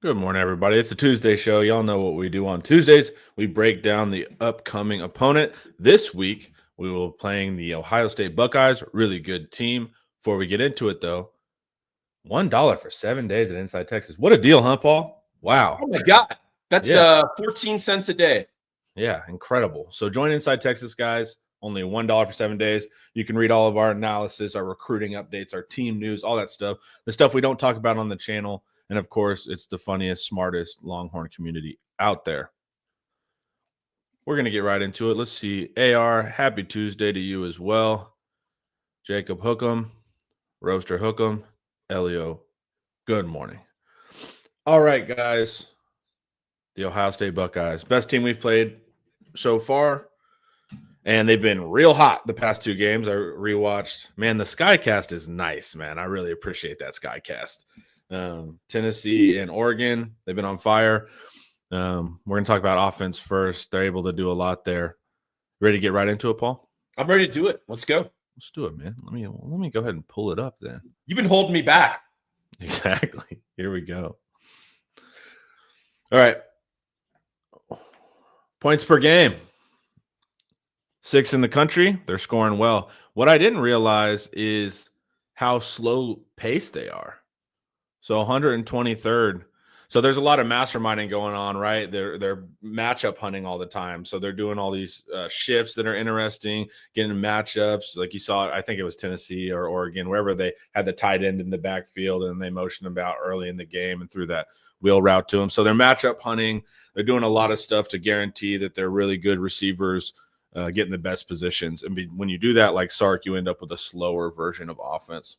Good morning, everybody. It's a Tuesday show. Y'all know what we do on Tuesdays. We break down the upcoming opponent. This week, we will be playing the Ohio State Buckeyes. Really good team. Before we get into it, though, $1 for 7 days at Inside Texas. What a deal, huh, Paul? Wow. Oh, my God. That's Yeah. 14 cents a day. Yeah, incredible. So join Inside Texas, guys. Only $1 for 7 days. You can read all of our analysis, our recruiting updates, our team news, all that stuff. The stuff we don't talk about on the channel. And, of course, it's the funniest, smartest Longhorn community out there. We're going to get right into it. Let's see. AR, happy Tuesday to you as well. Jacob Hookem, Roaster Hookem, Elio, good morning. All right, guys. The Ohio State Buckeyes, best team we've played so far. And they've been real hot the past two games. I rewatched. Man, the Skycast is nice, man. I really appreciate that Skycast. Tennessee and Oregon, they've been on fire. We're going to talk about offense first. They're able to do a lot there. Ready to get right into it, Paul? I'm ready to do it. Let's go. Let's do it, man. Let me go ahead and pull it up then. You've been holding me back. Exactly. Here we go. All right. Points per game. 6 in the country. They're scoring well. What I didn't realize is how slow paced they are. So 123rd. So there's a lot of masterminding going on, right? They're matchup hunting all the time. So they're doing all these shifts that are interesting, getting matchups. Like you saw, I think it was Tennessee or Oregon, wherever they had the tight end in the backfield and they motioned them out early in the game and threw that wheel route to them. So they're matchup hunting. They're doing a lot of stuff to guarantee that they're really good receivers, getting the best positions. And when you do that, like Sark, you end up with a slower version of offense.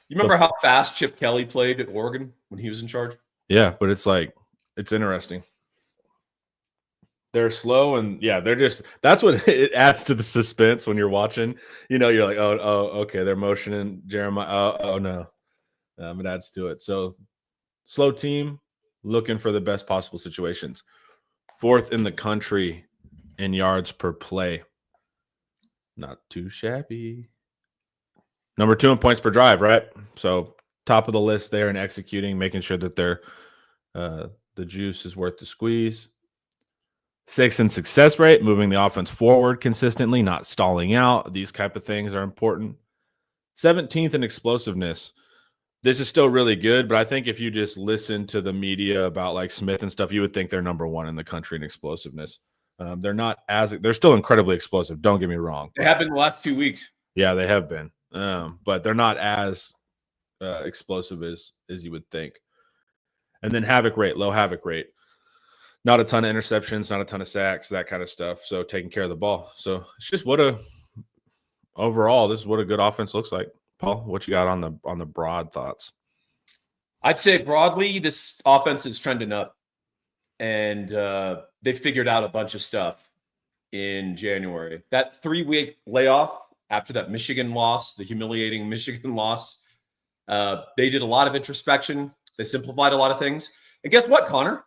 You remember how fast Chip Kelly played at Oregon when he was in charge? Yeah, but it's interesting. They're slow and that's what it adds to the suspense when you're watching. You know, you're like, oh, okay, they're motioning Jeremiah. Oh no. It adds to it. So slow team looking for the best possible situations. 4th in the country in yards per play. Not too shabby. Number 2 in points per drive, right? So top of the list there in executing, making sure that they're the juice is worth the squeeze. 6th in success rate, moving the offense forward consistently, not stalling out. These type of things are important. 17th in explosiveness. This is still really good, but I think if you just listen to the media about like Smith and stuff, you would think they're number 1 in the country in explosiveness. They're still incredibly explosive. Don't get me wrong. They have been the last 2 weeks. Yeah, they have been. But they're not as explosive as you would think. And then havoc rate, low havoc rate. Not a ton of interceptions, not a ton of sacks, that kind of stuff. So taking care of the ball. So it's just overall, this is what a good offense looks like. Paul, what you got on the broad thoughts? I'd say broadly, this offense is trending up. And they figured out a bunch of stuff in January. That 3-week layoff after that Michigan loss, the humiliating Michigan loss, they did a lot of introspection. They simplified a lot of things. And guess what, Connor?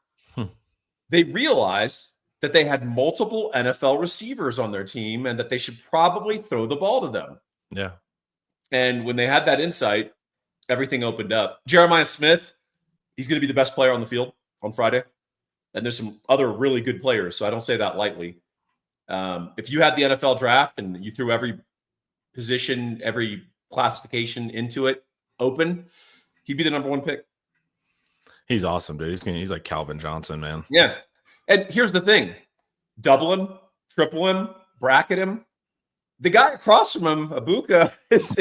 They realized that they had multiple NFL receivers on their team and that they should probably throw the ball to them. Yeah. And when they had that insight, everything opened up. Jeremiah Smith, he's going to be the best player on the field on Friday. And there's some other really good players, so I don't say that lightly. If you had the NFL draft and you threw every position, every classification into it open, he'd be the number 1 pick. He's awesome, dude. He's like Calvin Johnson, man. Yeah. And here's the thing. Double him, triple him, bracket him. The guy across from him, Abuka,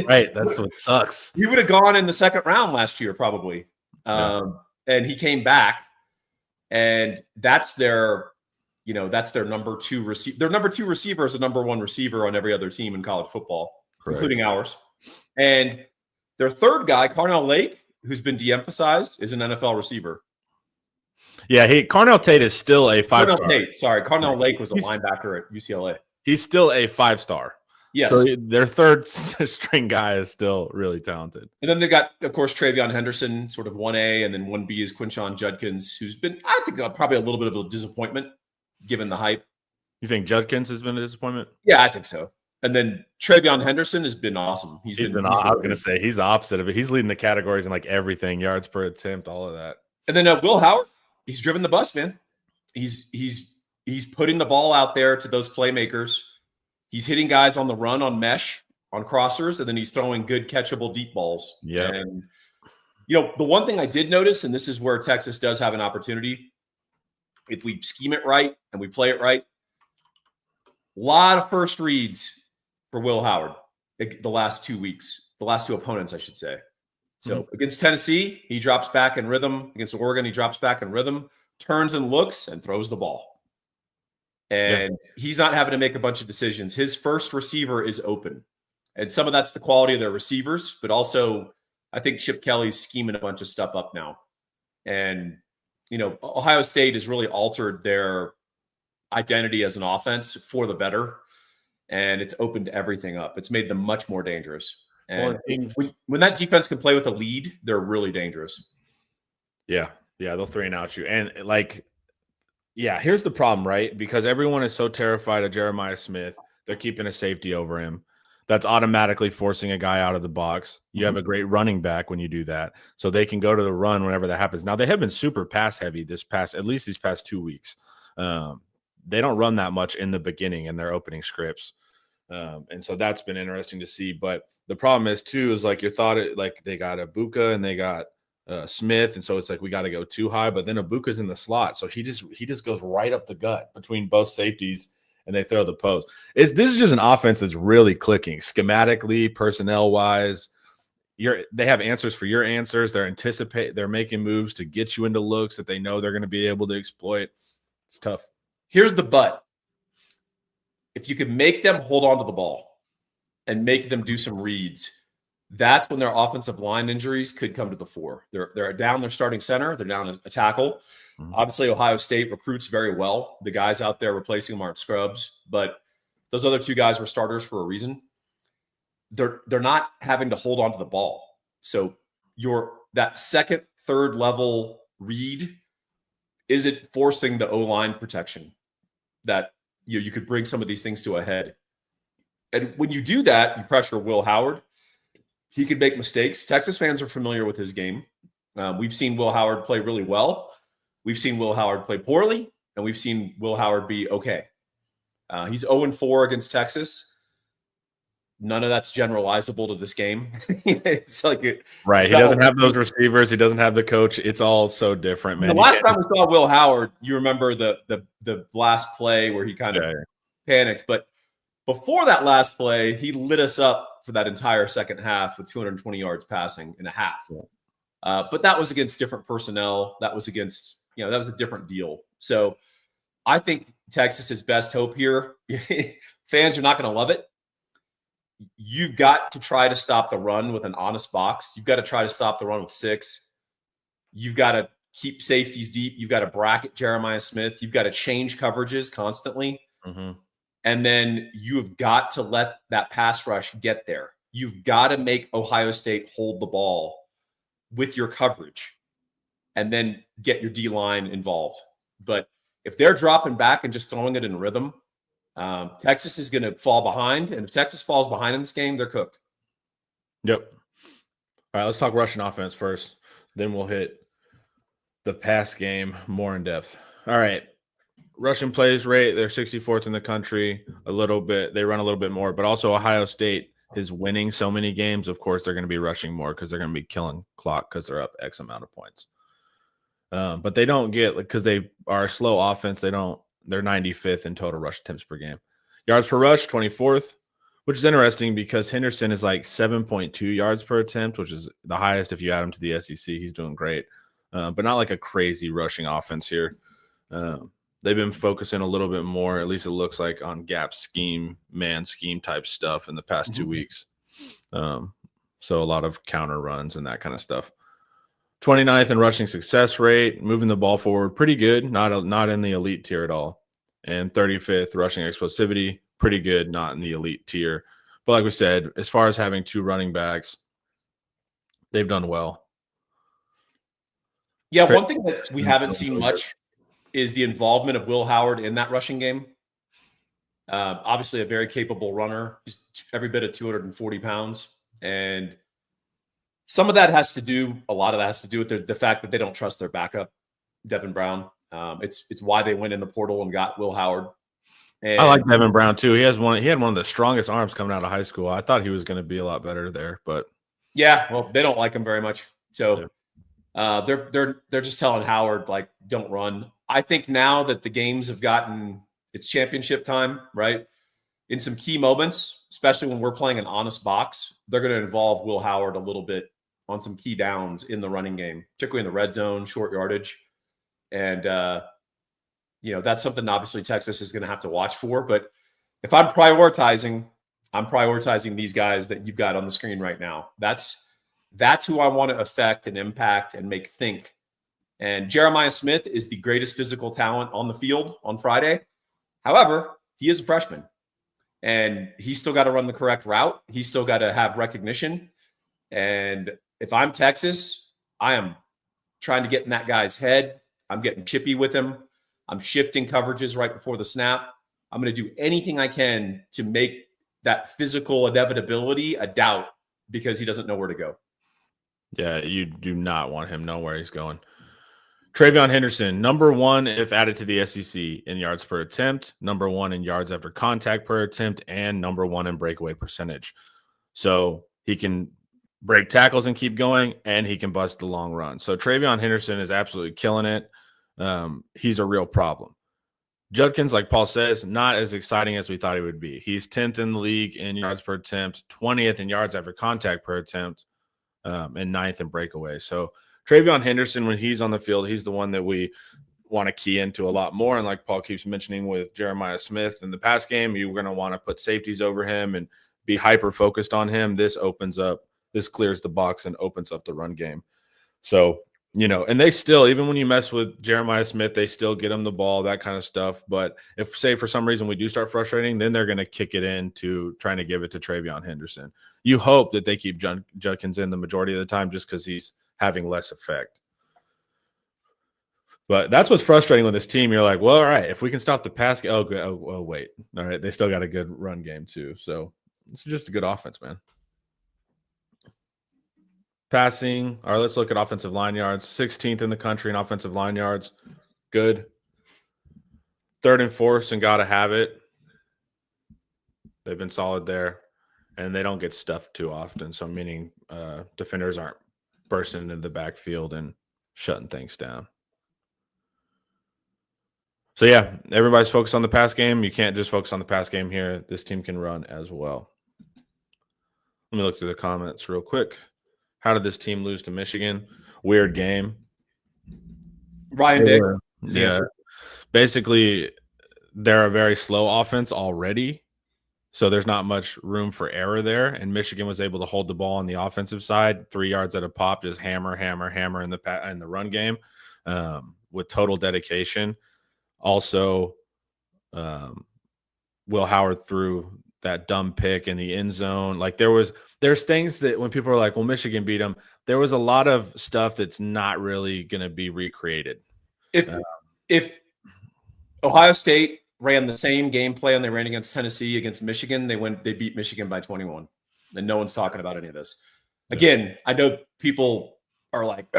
right. That's what sucks. He would have gone in the 2nd round last year, probably. And he came back. And that's their number 2 receiver. Their number 2 receiver is the number 1 receiver on every other team in college football, correct, including ours. And their 3rd guy, Carnell Lake, who's been de-emphasized, is an NFL receiver. Yeah, Carnell Tate is still a 5-star. Carnell Lake was a linebacker at UCLA. He's still a 5-star. Yes. So their 3rd string guy is still really talented. And then they got, of course, Travion Henderson, sort of 1A, and then 1B is Quinshon Judkins, who's been, I think, probably a little bit of a disappointment given the hype. You think Judkins has been a disappointment? Yeah, I think so. And then Travion Henderson has been awesome. I was going to say, he's the opposite of it. He's leading the categories in like everything, yards per attempt, all of that. And then Will Howard, he's driven the bus, man. He's putting the ball out there to those playmakers. He's hitting guys on the run, on mesh, on crossers, and then he's throwing good catchable deep balls. Yeah. And the one thing I did notice, and this is where Texas does have an opportunity, if we scheme it right and we play it right, a lot of first reads for Will Howard the last 2 weeks, the last two opponents, I should say. So against Tennessee, he drops back in rhythm. Against Oregon, he drops back in rhythm, turns and looks, and throws the ball. And he's not having to make a bunch of decisions. His first receiver is open. And some of that's the quality of their receivers, but also I think Chip Kelly's scheming a bunch of stuff up now. And, Ohio State has really altered their identity as an offense for the better. And it's opened everything up. It's made them much more dangerous. And when that defense can play with a lead, they're really dangerous. Yeah, they'll 3-and-out you. And here's the problem, right? Because everyone is so terrified of Jeremiah Smith, they're keeping a safety over him. That's automatically forcing a guy out of the box. You have a great running back when you do that, so they can go to the run whenever that happens. Now, they have been super pass heavy these past 2 weeks. They don't run that much in the beginning in their opening scripts. And so that's been interesting to see. But the problem is too, is like they got Ibuka and they got Smith. And so it's like, we got to go too high, but then Ibuka's in the slot. So he just goes right up the gut between both safeties and they throw the post. This is just an offense that's really clicking schematically, personnel wise. They have answers for your answers. They're making moves to get you into looks that they know they're going to be able to exploit. It's tough. Here's the but. If you can make them hold on to the ball and make them do some reads, that's when their offensive line injuries could come to the fore. They're down their starting center. They're down a tackle. Obviously, Ohio State recruits very well. The guys out there replacing them aren't scrubs, but those other two guys were starters for a reason. They're not having to hold on to the ball. So that second, third level read isn't forcing the O-line protection that you could bring some of these things to a head. And when you do that, you pressure Will Howard. He could make mistakes. Texas fans are familiar with his game. We've seen Will Howard play really well. We've seen Will Howard play poorly, and we've seen Will Howard be okay. He's 0-4 against Texas. None of that's generalizable to this game. It's like right. He doesn't have those receivers. He doesn't have the coach. It's all so different, man. The last time we saw Will Howard, you remember the last play where he kind of panicked. But before that last play, he lit us up for that entire second half with 220 yards passing in a half. But that was against different personnel. That was against, that was a different deal. So I think Texas's best hope here, fans are not going to love it. You've got to try to stop the run with an honest box. You've got to try to stop the run with 6. You've got to keep safeties deep. You've got to bracket Jeremiah Smith. You've got to change coverages constantly. And then you have got to let that pass rush get there. You've got to make Ohio State hold the ball with your coverage and then get your D-line involved. But if they're dropping back and just throwing it in rhythm, Texas is going to fall behind. And if Texas falls behind in this game, they're cooked. Yep. All right, let's talk rushing offense first. Then we'll hit the pass game more in depth. All right. Rushing plays rate, they're 64th in the country a little bit. They run a little bit more, but also Ohio State is winning so many games. Of course, they're going to be rushing more because they're going to be killing clock because they're up X amount of points. But they don't get, because they are a slow offense, they're 95th in total rush attempts per game. Yards per rush, 24th, which is interesting because Henderson is like 7.2 yards per attempt, which is the highest if you add him to the SEC. He's doing great, but not like a crazy rushing offense here. They've been focusing a little bit more, at least it looks like, on gap scheme, man scheme type stuff in the past 2 weeks. So a lot of counter runs and that kind of stuff. 29th in rushing success rate, moving the ball forward, pretty good, not in the elite tier at all. And 35th rushing explosivity, pretty good, not in the elite tier. But like we said, as far as having 2 running backs, they've done well. Yeah, one thing that we haven't seen much is the involvement of Will Howard in that rushing game. Obviously a very capable runner. He's every bit of 240 pounds. And Some of that has to do, a lot of that has to do with the fact that they don't trust their backup, Devin Brown. It's why they went in the portal and got Will Howard. And I like Devin Brown too. He had one of the strongest arms coming out of high school. I thought he was going to be a lot better there, but yeah, well, they don't like him very much. So they're just telling Howard, like, don't run. I think now that the games have gotten, it's championship time, right? In some key moments, especially when we're playing an honest box, they're going to involve Will Howard a little bit on some key downs in the running game, particularly in the red zone, short yardage. And, that's something obviously Texas is going to have to watch for. But if I'm prioritizing these guys that you've got on the screen right now. That's who I want to affect and impact and make think. And Jeremiah Smith is the greatest physical talent on the field on Friday. However, he is a freshman. And he's still got to run the correct route. He's still got to have recognition. And if I'm Texas, I am trying to get in that guy's head. I'm getting chippy with him. I'm shifting coverages right before the snap. I'm going to do anything I can to make that physical inevitability a doubt because he doesn't know where to go. Yeah, you do not want him know where he's going. TreVeyon Henderson, number 1 if added to the SEC in yards per attempt, number 1 in yards after contact per attempt, and number 1 in breakaway percentage. So he can break tackles and keep going, and he can bust the long run. So TreVeyon Henderson is absolutely killing it. He's a real problem. Judkins, like Paul says, not as exciting as we thought he would be. He's 10th in the league in yards per attempt, 20th in yards after contact per attempt, and 9th in breakaway. So TreVeyon Henderson, when he's on the field, he's the one that we want to key into a lot more. And like Paul keeps mentioning with Jeremiah Smith in the pass game, you're going to want to put safeties over him and be hyper-focused on him. This clears the box and opens up the run game. So, and they still, even when you mess with Jeremiah Smith, they still get him the ball, that kind of stuff. But if, say, for some reason we do start frustrating, then they're going to kick it into trying to give it to TreVeyon Henderson. You hope that they keep Judkins in the majority of the time just because he's having less effect. But that's what's frustrating with this team. You're like, well, all right, if we can stop the pass game. Oh, wait. All right, they still got a good run game too. So it's just a good offense, man. Passing. All right, let's look at offensive line yards. 16th in the country in offensive line yards. Good. 3rd and 4th, and got to have it. They've been solid there. And they don't get stuffed too often. So meaning defenders aren't bursting into the backfield and shutting things down. So, yeah, everybody's focused on the pass game. You can't just focus on the pass game here. This team can run as well. Let me look through the comments real quick. How did this team lose to Michigan? Weird game. Ryan Dick. Yeah. Basically, they're a very slow offense already. So there's not much room for error there. And Michigan was able to hold the ball on the offensive side, 3 yards at a pop, just hammer in the run game with total dedication. Also, Will Howard threw that dumb pick in the end zone. Like there's things that when people are like, well, Michigan beat them, there was a lot of stuff that's not really going to be recreated. If Ohio State ran the same game plan they ran against Tennessee against Michigan, they beat Michigan by 21. And no one's talking about any of this. Again, I know people are like,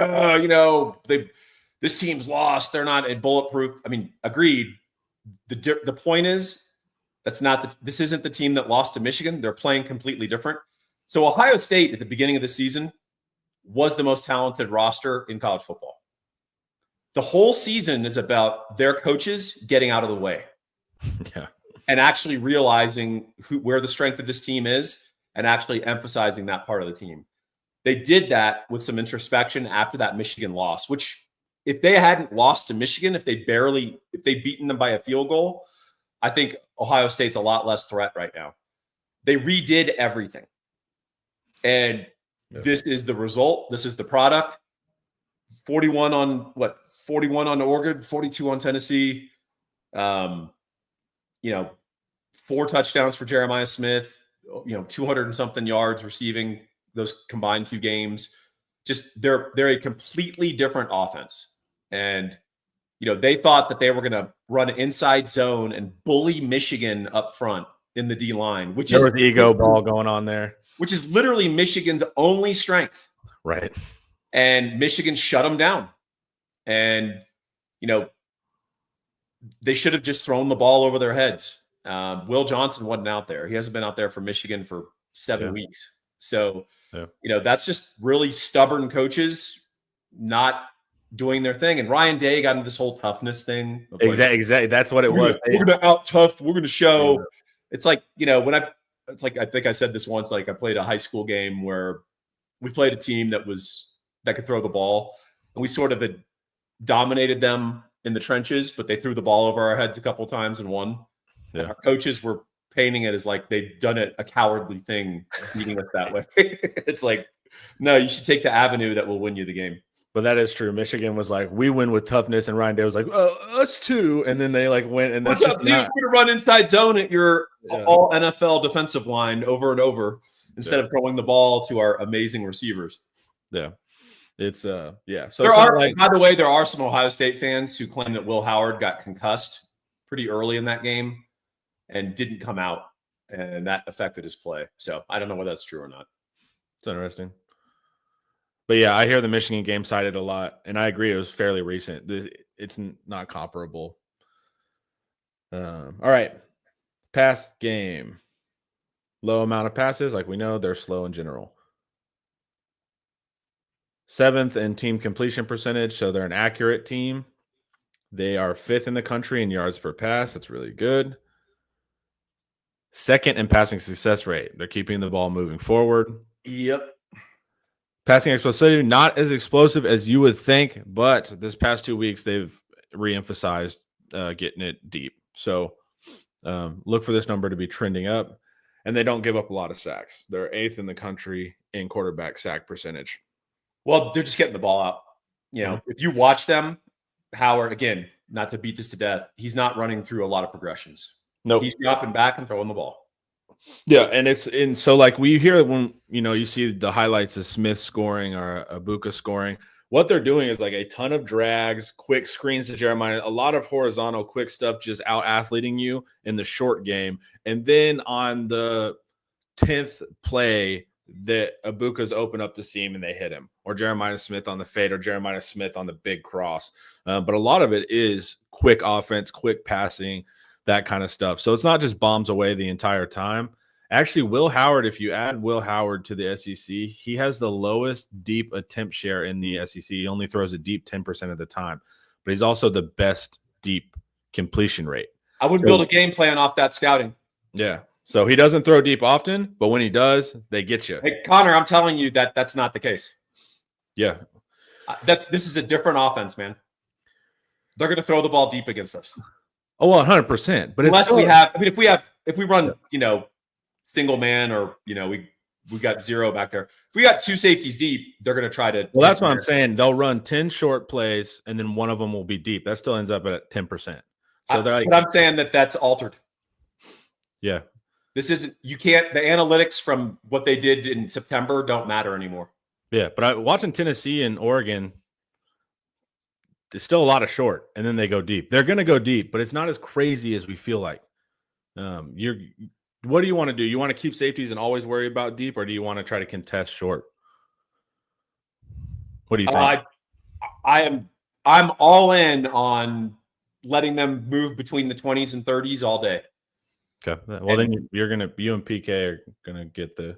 this team's lost. They're not a bulletproof. I mean, agreed. The point is this isn't the team that lost to Michigan. They're playing completely different. So Ohio State at the beginning of the season was the most talented roster in college football. The whole season is about their coaches getting out of the way. Yeah. And actually realizing where the strength of this team is and actually emphasizing that part of the team. They did that with some introspection after that Michigan loss, which if they hadn't lost to Michigan, if they'd beaten them by a field goal, I think Ohio State's a lot less threat right now. They redid everything. And This is the result. This is the product. 41 on Oregon, 42 on Tennessee. 4 touchdowns for Jeremiah Smith, 200 and something yards receiving those combined 2 games. Just they're a completely different offense. And, they thought that they were going to run inside zone and bully Michigan up front in the D line, there was ego ball going on there, which is literally Michigan's only strength. Right. And Michigan shut them down. And, they should have just thrown the ball over their heads. Will Johnson wasn't out there. He hasn't been out there for Michigan for 7 weeks. So, that's just really stubborn coaches not doing their thing. And Ryan Day got into this whole toughness thing. Exactly. That's what it was. We're going to out tough. We're going to show. Yeah. It's like, I think I said this once, like I played a high school game where we played a team that could throw the ball, and we sort of had dominated them in the trenches, but they threw the ball over our heads a couple times and won. Yeah. And our coaches were painting it as like they've done it a cowardly thing, beating us that way. It's like, no, you should take the avenue that will win you the game. But that is true. Michigan was like, we win with toughness, and Ryan Day was like, us too. And then they like went, and that's just we're going to run inside zone at your all NFL defensive line over and over instead of throwing the ball to our amazing receivers. Yeah. It's So by the way, there are some Ohio State fans who claim that Will Howard got concussed pretty early in that game and didn't come out, and that affected his play. So I don't know whether that's true or not. It's interesting. But yeah, I hear the Michigan game cited a lot, and I agree it was fairly recent. It's not comparable. All right. Pass game. Low amount of passes. Like we know, they're slow in general. 7th in team completion percentage, so they're an accurate team. They are 5th in the country in yards per pass. That's really good. 2nd in passing success rate. They're keeping the ball moving forward. Yep. Passing explosivity, not as explosive as you would think, but this past 2 weeks, they've reemphasized getting it deep. So look for this number to be trending up, and they don't give up a lot of sacks. They're 8th in the country in quarterback sack percentage. Well, they're just getting the ball out. If you watch them, Howard, again, not to beat this to death, he's not running through a lot of progressions. No, he's dropping back and throwing the ball. Yeah, and so like we hear when you see the highlights of Smith scoring or Ibuka scoring, what they're doing is like a ton of drags, quick screens to Jeremiah, a lot of horizontal quick stuff, just out athleting you in the short game, and then on the 10th play, that Ibuka's open up the seam and they hit him, or Jeremiah Smith on the fade, or Jeremiah Smith on the big cross. But a lot of it is quick offense, quick passing, that kind of stuff. So it's not just bombs away the entire time. Actually, Will Howard, if you add Will Howard to the SEC, he has the lowest deep attempt share in the SEC. He only throws a deep 10% of the time, but he's also the best deep completion rate. I would build a game plan off that scouting. Yeah. So he doesn't throw deep often, but when he does, they get you. Hey, Connor, I'm telling you that's not the case. Yeah. This is a different offense, man. They're going to throw the ball deep against us. Oh, 100%. But unless if we run, single man, or, we got zero back there. If we got 2 safeties deep, they're going to try to. Well, that's what I'm saying. They'll run 10 short plays, and then one of them will be deep. That still ends up at 10%. So they're like, but I'm saying that's altered. Yeah. This isn't, the analytics from what they did in September don't matter anymore. Yeah, but watching Tennessee and Oregon, there's still a lot of short, and then they go deep. They're going to go deep, but it's not as crazy as we feel like. What do you want to do? You want to keep safeties and always worry about deep, or do you want to try to contest short? What do you think? I'm all in on letting them move between the 20s and 30s all day. Okay. Well, then you and PK are gonna get the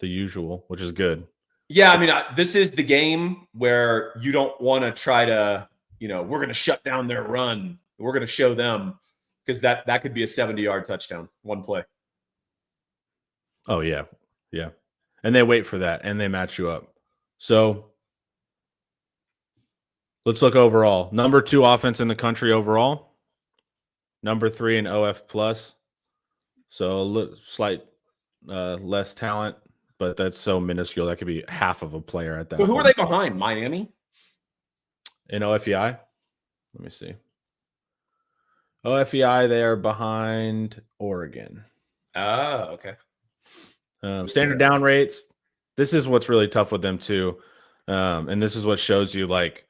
usual, which is good. Yeah, I mean, this is the game where you don't want to try to, we're going to shut down their run. We're going to show them, because that could be a 70-yard touchdown, one play. Oh yeah, yeah, and they wait for that, and they match you up. So let's look overall. Number 2 offense in the country overall. Number 3 in OF plus. So slight less talent, but that's so minuscule. That could be half of a player at that. So who are they behind? Miami? In OFEI? Let me see. OFEI, they are behind Oregon. Oh, okay. Standard down rates. This is what's really tough with them too. And this is what shows you like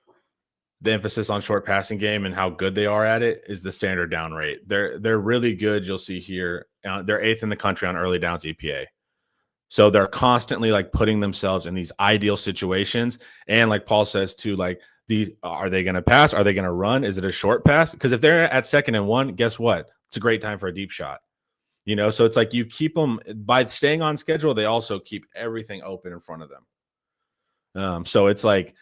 the emphasis on short passing game and how good they are at it is the standard down rate. They're really good. You'll see here. They're 8th in the country on early downs EPA. So they're constantly like putting themselves in these ideal situations. And like Paul says too, like are they going to pass? Are they going to run? Is it a short pass? Because if they're at 2nd and 1, guess what? It's a great time for a deep shot. So it's like you keep them by staying on schedule. They also keep everything open in front of them. So it's like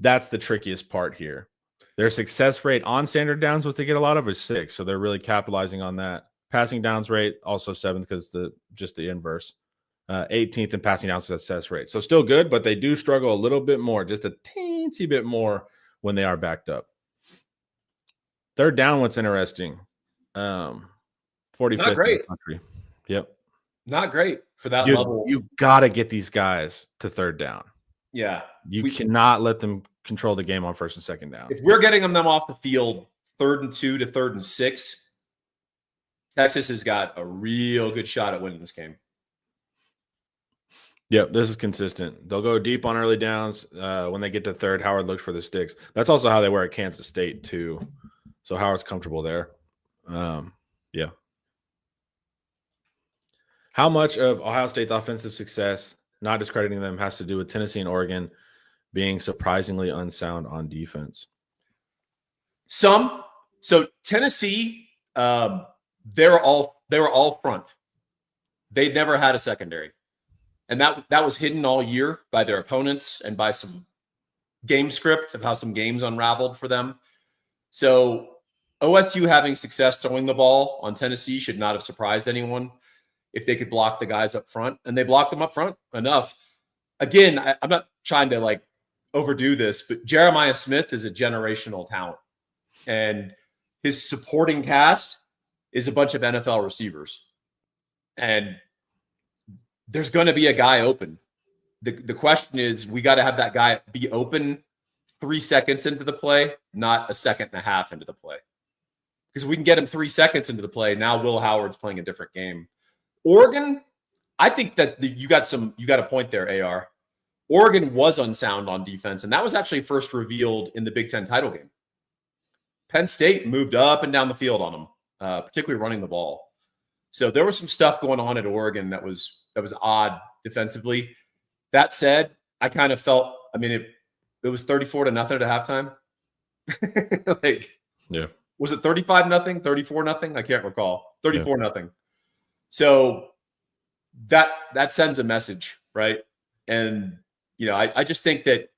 that's the trickiest part here. Their success rate on standard downs, what they get a lot of, is 6. So they're really capitalizing on that. Passing downs rate also 7th because just the inverse. 18th in passing down success rate. So still good, but they do struggle a little bit more, just a teensy bit more when they are backed up. 3rd down, what's interesting? 45th Not great. in the country. Yep. Not great for that Dude, level. You got to get these guys to 3rd down. Yeah. You cannot let them control the game on 1st and 2nd down. If we're getting them off the field 3rd and 2 to 3rd and 6, Texas has got a real good shot at winning this game. Yep, this is consistent. They'll go deep on early downs. When they get to 3rd, Howard looks for the sticks. That's also how they were at Kansas State too. So Howard's comfortable there. Yeah. How much of Ohio State's offensive success, not discrediting them, has to do with Tennessee and Oregon being surprisingly unsound on defense? Some. So Tennessee, they were all front. They never had a secondary. And that was hidden all year by their opponents and by some game script of how some games unraveled for them. So OSU having success throwing the ball on Tennessee should not have surprised anyone if they could block the guys up front. And they blocked them up front enough. Again, I'm not trying to like overdo this, but Jeremiah Smith is a generational talent. And his supporting cast is a bunch of NFL receivers. And there's going to be a guy open. The question is, we got to have that guy be open 3 seconds into the play, not a 1.5 seconds into the play. Because we can get him 3 seconds into the play. Now Will Howard's playing a different game. Oregon, I think that you got a point there, AR. Oregon was unsound on defense, and that was actually first revealed in the Big Ten title game. Penn State moved up and down the field on them, particularly running the ball. So there was some stuff going on at Oregon that was odd defensively. That said, I kind of felt, it was 34-0 at halftime. Yeah. Was it 35-0, 34-0? I can't recall. 34-0. So that sends a message, right? And, I just think that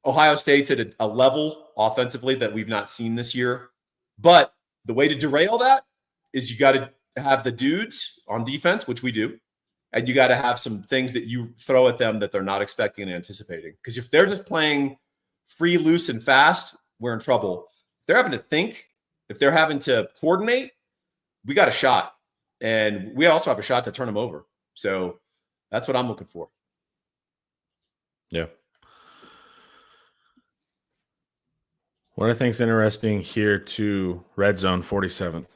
Ohio State's at a level offensively that we've not seen this year. But the way to derail that is you got to have the dudes on defense, which we do, and you got to have some things that you throw at them that they're not expecting and anticipating. Because if they're just playing free, loose, and fast, we're in trouble. If they're having to think, if they're having to coordinate, we got a shot. And we also have a shot to turn them over. So that's what I'm looking for. Yeah. What I think is interesting here too, red zone 47th.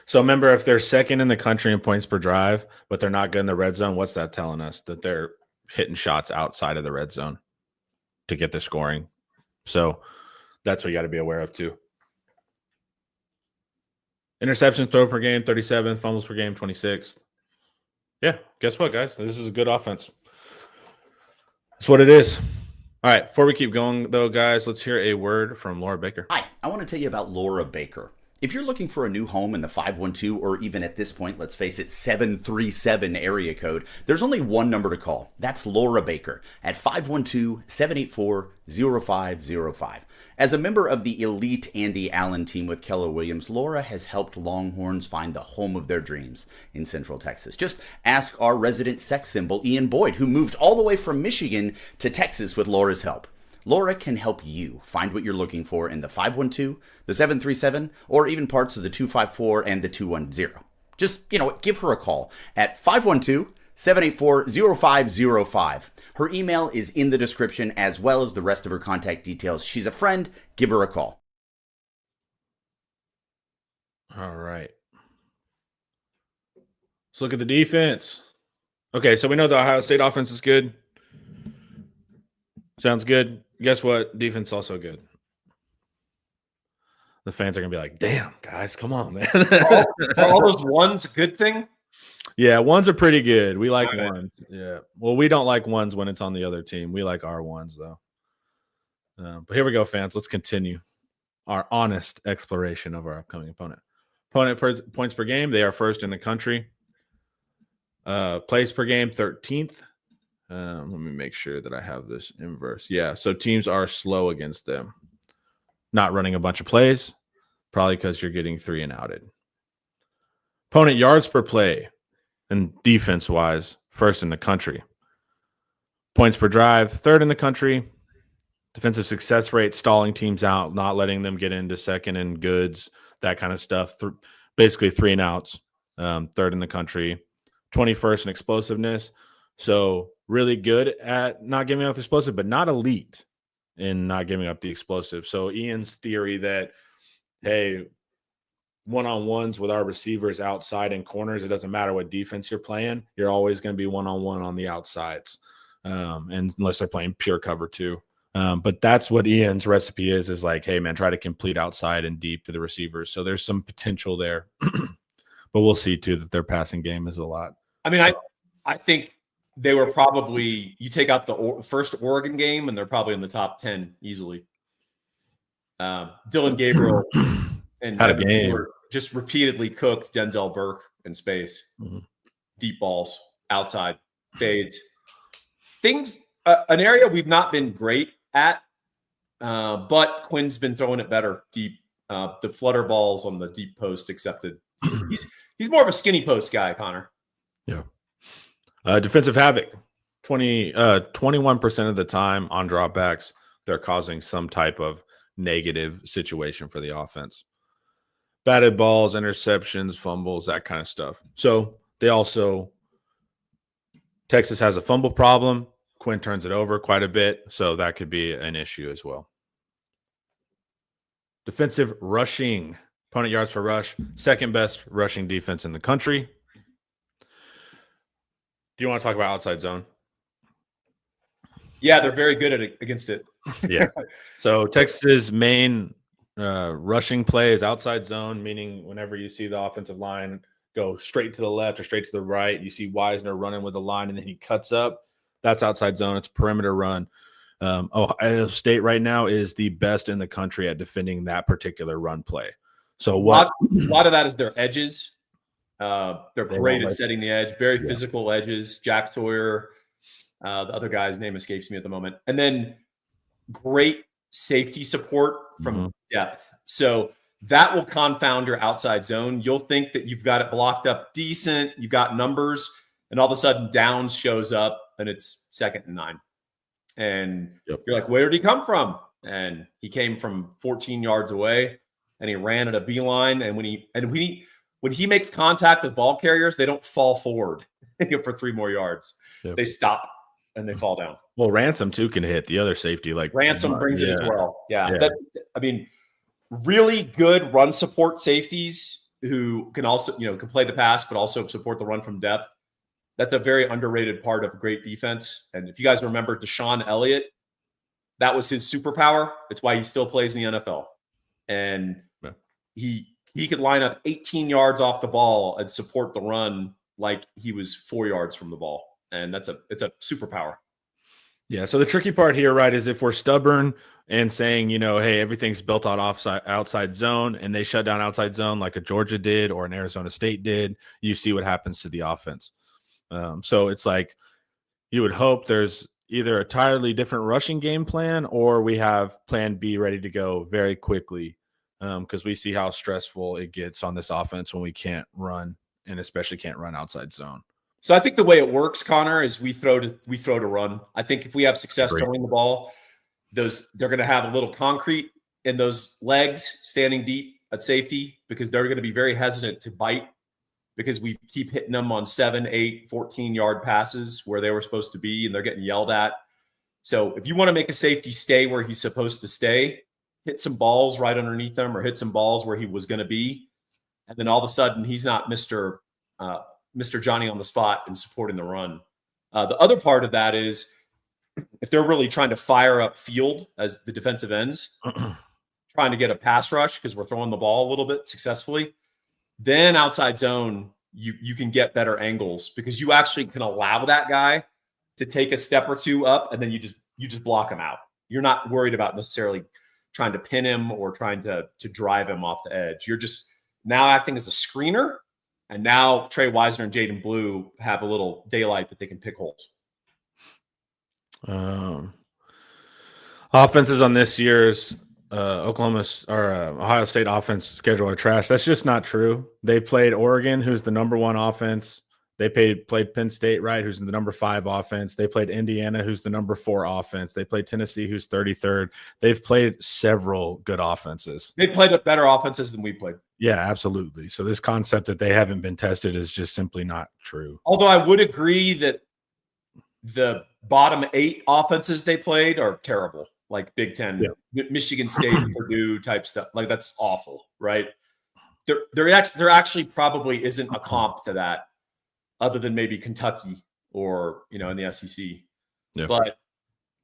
So remember, if they're 2nd in the country in points per drive, but they're not good in the red zone, what's that telling us? That they're hitting shots outside of the red zone to get the scoring. So that's what you got to be aware of too. Interceptions throw per game, 37th. Fumbles per game, 26th. Yeah, guess what, guys? This is a good offense. That's what it is. All right, before we keep going, though, guys, let's hear a word from Laura Baker. Hi, I want to tell you about Laura Baker. If you're looking for a new home in the 512 or even at this point, let's face it, 737 area code, there's only one number to call. That's Laura Baker at 512-784-0505. As a member of the elite Andy Allen team with Keller Williams, Laura has helped Longhorns find the home of their dreams in Central Texas. Just ask our resident sex symbol, Ian Boyd, who moved all the way from Michigan to Texas with Laura's help. Laura can help you find what you're looking for in the 512, the 737, or even parts of the 254 and the 210. Just, give her a call at 512-784-0505. Her email is in the description as well as the rest of her contact details. She's a friend. Give her a call. All right. Let's look at the defense. Okay, so we know the Ohio State offense is good. Sounds good. Guess what? Defense also good. The fans are going to be like, damn, guys, come on, man. Are all those ones a good thing? Yeah, ones are pretty good. We like All right. ones. Yeah. Well, we don't like ones when it's on the other team. We like our ones though. But here we go, fans. Let's continue our honest exploration of our upcoming opponent. Points per game, they are first in the country. Plays per game, 13th. Let me make sure that I have this inverse. Yeah, so teams are slow against them. Not running a bunch of plays, probably because you're getting 3 and outed. Opponent yards per play and defense-wise, first in the country. Points per drive, third in the country. Defensive success rate, stalling teams out, not letting them get into second and goods, that kind of stuff. Basically 3 and outs, third in the country. 21st in explosiveness. So really good at not giving up the explosive, but not elite in not giving up the explosive. So Ian's theory that, hey, one-on-ones with our receivers outside and corners, it doesn't matter what defense you're playing, you're always going to be one-on-one on the outsides, and unless they're playing pure cover 2. But that's what Ian's recipe is like, hey, man, try to complete outside and deep to the receivers. So there's some potential there. But we'll see, too, that their passing game is a lot. I mean, I think they were probably – you take out the first Oregon game, and they're probably in the top 10 easily. Dylan Gabriel and had a game. Just repeatedly cooked Denzel Burke in space. Mm-hmm. Deep balls, outside, fades. Things an area we've not been great at, but Quinn's been throwing it better deep. The flutter balls on the deep post accepted. He's more of a skinny post guy, Connor. Yeah. Defensive havoc. 21% of the time on dropbacks, they're causing some type of negative situation for the offense. Batted balls, interceptions, fumbles, that kind of stuff. So they also – Texas has a fumble problem. Quinn turns it over quite a bit, so that could be an issue as well. Defensive rushing. Opponent yards per rush. Second best rushing defense in the country. Do you want to talk about outside zone? Yeah, they're very good at it, against it. Yeah. So Texas's main rushing play is outside zone, meaning whenever you see the offensive line go straight to the left or straight to the right, you see Wisner running with the line, and then he cuts up. That's outside zone. It's a perimeter run. Ohio State right now is the best in the country at defending that particular run play. So a lot of that is their edges. They're great at setting the edge, very physical edges. Jack Sawyer, the other guy's name escapes me at the moment. And then great safety support from depth. So that will confound your outside zone. You'll think that you've got it blocked up decent, you've got numbers, and all of a sudden Downs shows up and it's 2nd and 9. And you're like, where did he come from? And he came from 14 yards away, and he ran at a beeline. And when he makes contact with ball carriers, they don't fall forward for 3 more yards. Yep. They stop and they fall down. Well, Ransom too can hit the other safety. Like Ransom brings it as well. Yeah. Really good run support safeties who can also, can play the pass, but also support the run from depth. That's a very underrated part of great defense. And if you guys remember Deshaun Elliott, that was his superpower. It's why he still plays in the NFL. And he could line up 18 yards off the ball and support the run like he was 4 yards from the ball. And it's a superpower. Yeah. So the tricky part here, right, is if we're stubborn and saying, hey, everything's built on outside zone, and they shut down outside zone like a Georgia did or an Arizona State did, you see what happens to the offense. So it's like you would hope there's either a entirely different rushing game plan, or we have plan B ready to go very quickly, because we see how stressful it gets on this offense when we can't run, and especially can't run outside zone. So I think the way it works, Connor, is we throw to run. I think if we have success throwing the ball, they're going to have a little concrete in those legs standing deep at safety, because they're going to be very hesitant to bite, because we keep hitting them on 7, 8, 14-yard passes where they were supposed to be, and they're getting yelled at. So if you want to make a safety stay where he's supposed to stay, hit some balls right underneath him, or hit some balls where he was going to be, and then all of a sudden he's not Mr. Johnny on the spot and supporting the run. The other part of that is if they're really trying to fire up field as the defensive ends, trying to get a pass rush because we're throwing the ball a little bit successfully, then outside zone, you can get better angles because you actually can allow that guy to take a step or two up, and then you just block him out. You're not worried about necessarily trying to pin him or trying to drive him off the edge. You're just now acting as a screener, and now Trey Wisner and Jaden Blue have a little daylight that they can pick holes. Offenses on this year's Ohio State offense schedule are trash. That's just not true. They played Oregon, who's the number 1 offense. They played Penn State, right, who's the number 5 offense. They played Indiana, who's the number 4 offense. They played Tennessee, who's 33rd. They've played several good offenses. They played better offenses than we played. Yeah, absolutely. So this concept that they haven't been tested is just simply not true. Although I would agree that the bottom 8 offenses they played are terrible, like Big Ten, Michigan State, Purdue type stuff. Like that's awful, right? There actually probably isn't a comp to that, other than maybe Kentucky or in the SEC. Yeah. But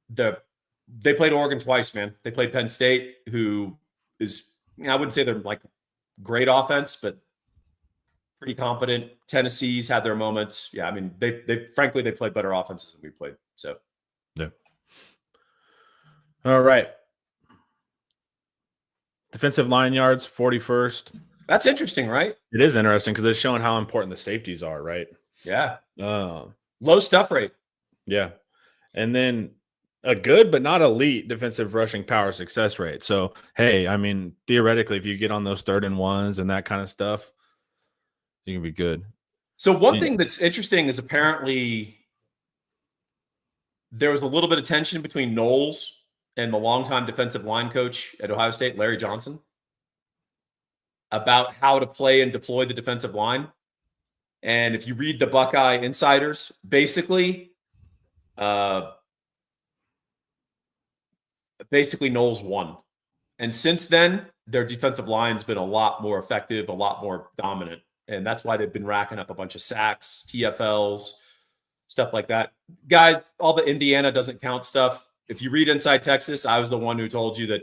they played Oregon twice, man. They played Penn State, who is I wouldn't say they're like great offense, but pretty competent. Tennessee's had their moments. Yeah, I mean they frankly played better offenses than we played. So yeah. All right. Defensive line yards, 41st. That's interesting, right? It is interesting because it's showing how important the safeties are, right? Yeah. Low stuff rate. Yeah. And then a good but not elite defensive rushing power success rate. So, hey, I mean, theoretically, if you get on those 3rd and 1s and that kind of stuff, you can be good. So one thing that's interesting is apparently there was a little bit of tension between Knowles and the longtime defensive line coach at Ohio State, Larry Johnson, about how to play and deploy the defensive line. And if you read the Buckeye insiders, basically Knowles won. And since then, their defensive line's been a lot more effective, a lot more dominant. And that's why they've been racking up a bunch of sacks, TFLs, stuff like that. Guys, all the Indiana doesn't count stuff. If you read Inside Texas, I was the one who told you that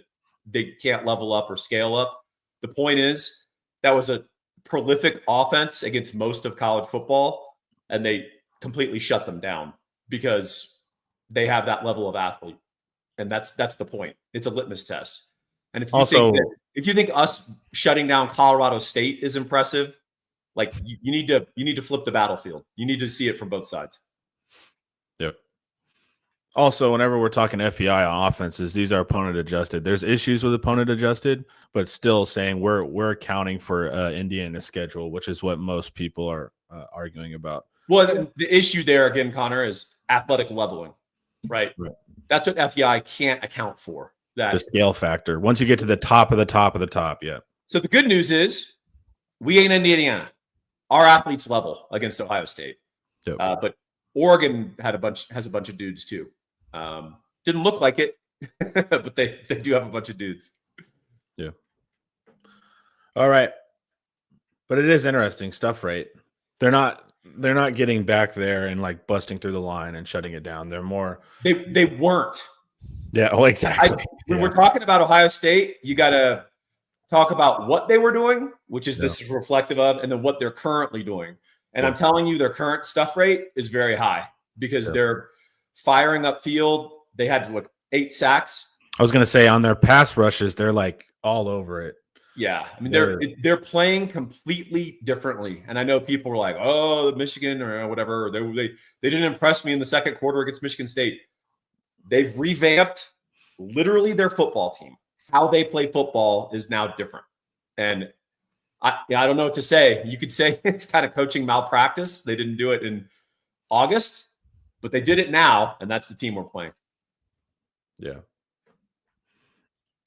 they can't level up or scale up. The point is, that was a prolific offense against most of college football, and they completely shut them down because they have that level of athlete. And that's the point. It's a litmus test. And if you think us shutting down Colorado State is impressive, like you need to flip the battlefield. You need to see it from both sides. Yep. Also, whenever we're talking FEI on offenses, these are opponent adjusted. There's issues with opponent adjusted, but still saying we're accounting for Indiana's schedule, which is what most people are arguing about. Well, the issue there again, Connor, is athletic leveling, right? That's what FEI can't account for. That the scale factor. Once you get to the top of the top of the top, yeah. So the good news is we ain't Indiana. Our athletes level against Ohio State, but Oregon has a bunch of dudes too. Didn't look like it, but they do have a bunch of dudes. Yeah. All right. But it is interesting stuff, right? They're not getting back there and like busting through the line and shutting it down. They're more they weren't. Yeah, well, exactly. When we're talking about Ohio State, you got to talk about what they were doing, which is this is reflective of, and then what they're currently doing. And I'm telling you, their current stuff rate is very high because they're firing up field. They had 8 sacks. I was going to say on their pass rushes, they're like all over it. Yeah. I mean, they're playing completely differently. And I know people were like, oh, Michigan or whatever. They didn't impress me in the second quarter against Michigan State. They've revamped literally their football team. How they play football is now different. And I don't know what to say. You could say it's kind of coaching malpractice. They didn't do it in August, but they did it now, and that's the team we're playing. Yeah.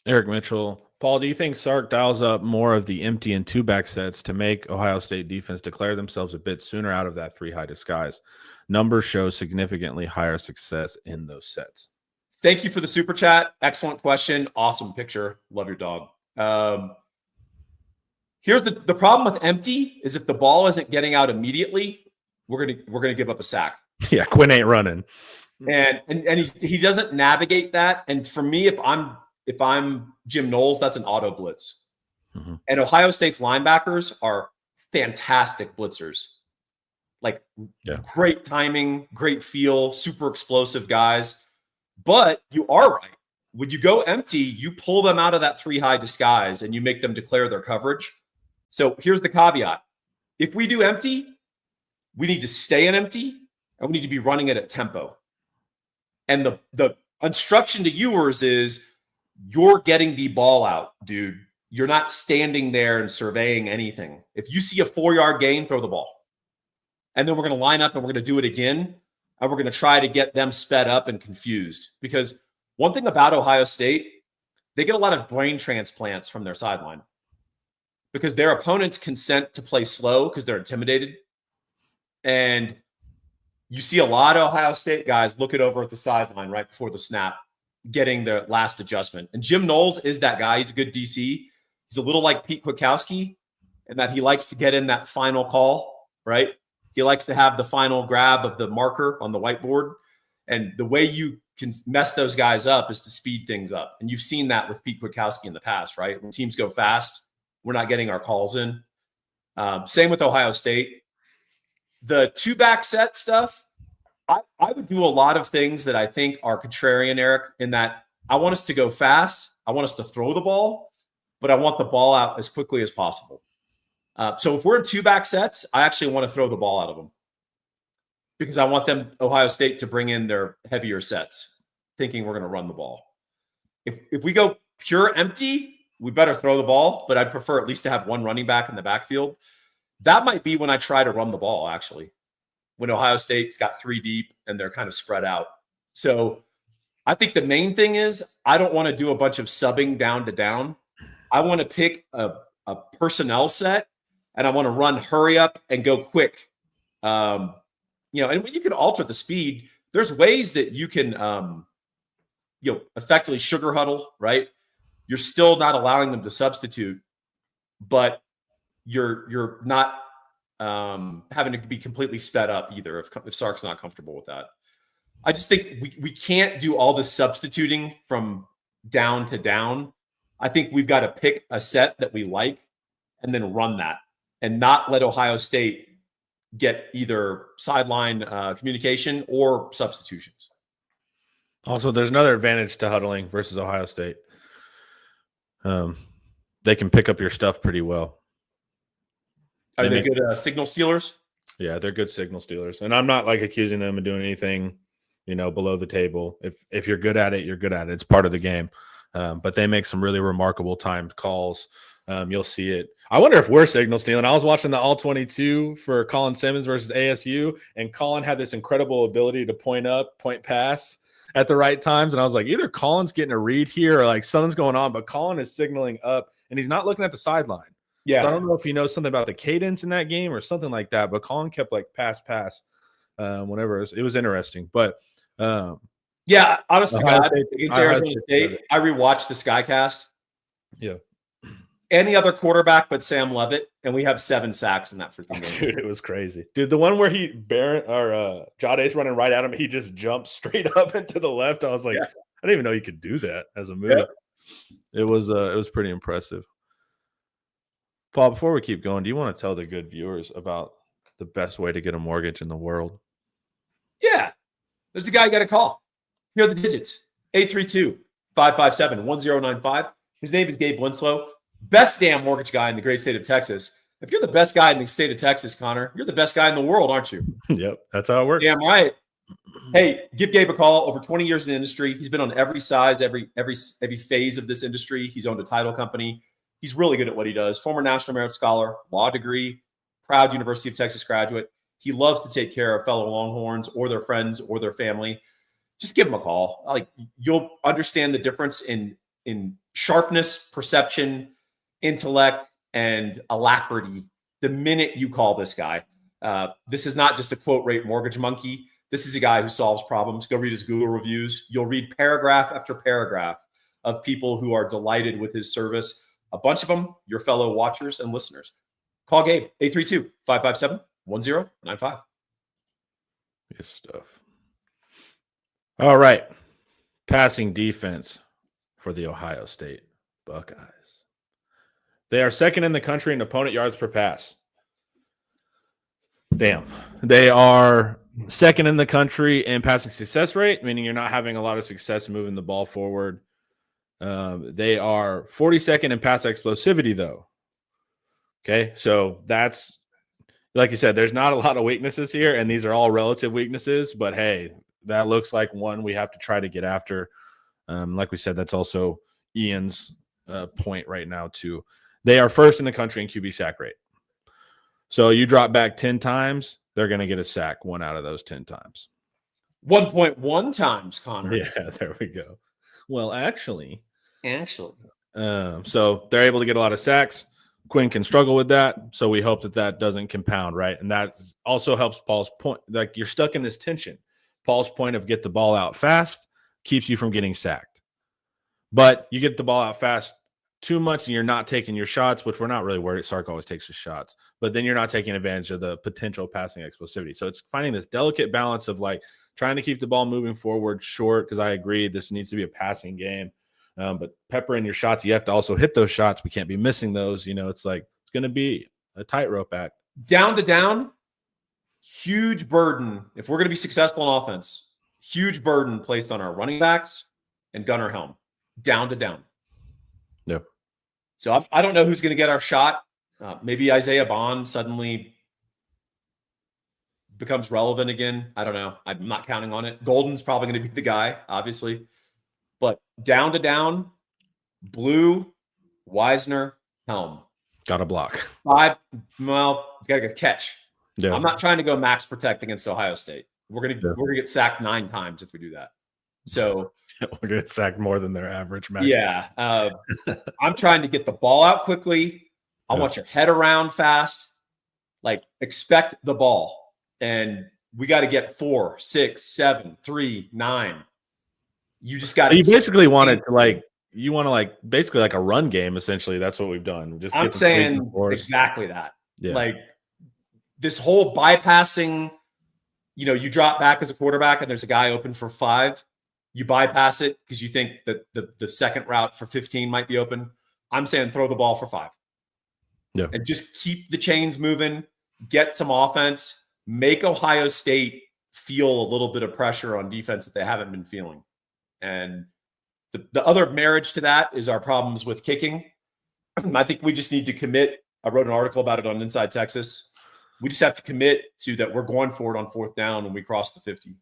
Eric Mitchell. Paul, do you think Sark dials up more of the empty and 2-back sets to make Ohio State defense declare themselves a bit sooner out of that 3-high disguise? Numbers show significantly higher success in those sets. Thank you for the super chat. Excellent question. Awesome picture. Love your dog. Here's the problem with empty is if the ball isn't getting out immediately, we're gonna give up a sack. Yeah, Quinn ain't running. And he doesn't navigate that. And for me, if I'm Jim Knowles, that's an auto blitz. Mm-hmm. And Ohio State's linebackers are fantastic blitzers. Like Yeah. great timing, great feel, super explosive guys. But you are right. When you go empty, you pull them out of that 3-high disguise and you make them declare their coverage. So here's the caveat. If we do empty, we need to stay in empty and we need to be running it at tempo. And the instruction to viewers is you're getting the ball out, dude. You're not standing there and surveying anything. If you see a 4-yard gain, throw the ball. And then we're going to line up and we're going to do it again. And we're going to try to get them sped up and confused. Because one thing about Ohio State, they get a lot of brain transplants from their sideline. Because their opponents consent to play slow because they're intimidated. And you see a lot of Ohio State guys looking over at the sideline right before the snap, getting their last adjustment. And Jim Knowles is that guy. He's a good DC. He's a little like Pete Kwiatkowski in that he likes to get in that final call, right? He likes to have the final grab of the marker on the whiteboard. And the way you can mess those guys up is to speed things up. And you've seen that with Pete Kwiatkowski in the past, right? When teams go fast, we're not getting our calls in. Same with Ohio State. The 2-back set stuff, I would do a lot of things that I think are contrarian, Eric, in that I want us to go fast. I want us to throw the ball, but I want the ball out as quickly as possible. So if we're in 2-back sets, I actually want to throw the ball out of them because I want Ohio State, to bring in their heavier sets, thinking we're going to run the ball. If we go pure empty, we better throw the ball, but I'd prefer at least to have one running back in the backfield. That might be when I try to run the ball, actually, when Ohio State's got 3 deep and they're kind of spread out. So I think the main thing is I don't want to do a bunch of subbing down to down. I want to pick a personnel set, and I want to run hurry up and go quick. And when you can alter the speed, there's ways that you can, effectively sugar huddle, right? You're still not allowing them to substitute, but you're not having to be completely sped up either if Sark's not comfortable with that. I just think we can't do all this substituting from down to down. I think we've got to pick a set that we like and then run that and not let Ohio State get either sideline communication or substitutions. Also, there's another advantage to huddling versus Ohio State. They can pick up your stuff pretty well. Are they good signal stealers? Yeah, they're good signal stealers. And I'm not like accusing them of doing anything, below the table. If you're good at it, you're good at it. It's part of the game. But they make some really remarkable timed calls. You'll see it. I wonder if we're signal stealing. I was watching the All-22 for Colin Simmons versus ASU, and Colin had this incredible ability to point pass at the right times. And I was like, either Colin's getting a read here or like something's going on, but Colin is signaling up and he's not looking at the sideline. Yeah. So I don't know if he knows something about the cadence in that game or something like that, but Colin kept like pass whenever it was interesting. But yeah, honest to God, against Arizona State, I rewatched the Skycast. Yeah. Any other quarterback but Sam Levitt, and we have 7 sacks in that freaking game. Dude, it was crazy. Dude, the one where Jade's running right at him, he just jumped straight up into the left. I was like, I didn't even know you could do that as a move. Yeah. It was pretty impressive. Paul, before we keep going, do you want to tell the good viewers about the best way to get a mortgage in the world? Yeah. There's a guy you got to call. Here are the digits. 832-557-1095. His name is Gabe Winslow. Best damn mortgage guy in the great state of Texas. If you're the best guy in the state of Texas, Connor, you're the best guy in the world, aren't you? Yep, that's how it works. Damn right. Hey, give Gabe a call. Over 20 years in the industry. He's been on every size, every phase of this industry. He's owned a title company. He's really good at what he does. Former National Merit Scholar, law degree, proud University of Texas graduate. He loves to take care of fellow Longhorns or their friends or their family. Just give him a call. Like, you'll understand the difference in sharpness, perception, intellect, and alacrity the minute you call this guy. This is not just a quote rate mortgage monkey. This is a guy who solves problems. Go read his Google reviews. You'll read paragraph after paragraph of people who are delighted with his service. A bunch of them, your fellow watchers and listeners. Call Gabe, 832-557-1095. Good stuff. All right. Passing defense for the Ohio State Buckeyes. They are second in the country in opponent yards per pass. Damn. They are second in the country in passing success rate, meaning you're not having a lot of success moving the ball forward. They are 42nd in pass explosivity, though. Okay, so that's, like you said, there's not a lot of weaknesses here, and these are all relative weaknesses, but hey, that looks like one we have to try to get after. Like we said, that's also Ian's point right now, too. They are first in the country in QB sack rate. So you drop back 10 times, they're going to get a sack 1 out of those 10 times. 1.1 times, Connor. Yeah, there we go. Well, actually. So they're able to get a lot of sacks. Quinn can struggle with that, so we hope that doesn't compound, right? And that also helps Paul's point. Like, you're stuck in this tension. Paul's point of get the ball out fast keeps you from getting sacked. But you get the ball out fast too much and you're not taking your shots, which we're not really worried. Sark always takes his shots, but then you're not taking advantage of the potential passing explosivity. So it's finding this delicate balance of like trying to keep the ball moving forward short, because I agree this needs to be a passing game. But pepper in your shots, you have to also hit those shots. We can't be missing those. It's like it's going to be a tightrope act. Down to down, huge burden. If we're going to be successful in offense, huge burden placed on our running backs and Gunnar Helm. Down to down. Yep. So I don't know who's going to get our shot. Maybe Isaiah Bond suddenly becomes relevant again. I don't know. I'm not counting on it. Golden's probably going to be the guy, obviously. But down to down, Blue, Wisner, Helm. Got to block. 5, got to get catch. Yeah. I'm not trying to go max protect against Ohio State. We're gonna get sacked 9 times if we do that. So we're gonna get sacked more than their average max. Yeah. I'm trying to get the ball out quickly. I want your head around fast. Like, expect the ball. And we got to get 4, 6, 7, 3, 9. You just got to. You basically want it to basically like a run game. Essentially, that's what we've done. Just I'm saying exactly that. Yeah. Like, this whole bypassing, you drop back as a quarterback and there's a guy open for 5. You bypass it because you think that the second route for 15 might be open. I'm saying throw the ball for 5. Yeah. And just keep the chains moving, get some offense, make Ohio State feel a little bit of pressure on defense that they haven't been feeling. And the other marriage to that is our problems with kicking. I think we just need to commit. I wrote an article about it on Inside Texas. We just have to commit to that we're going for it on 4th down when we cross the 50.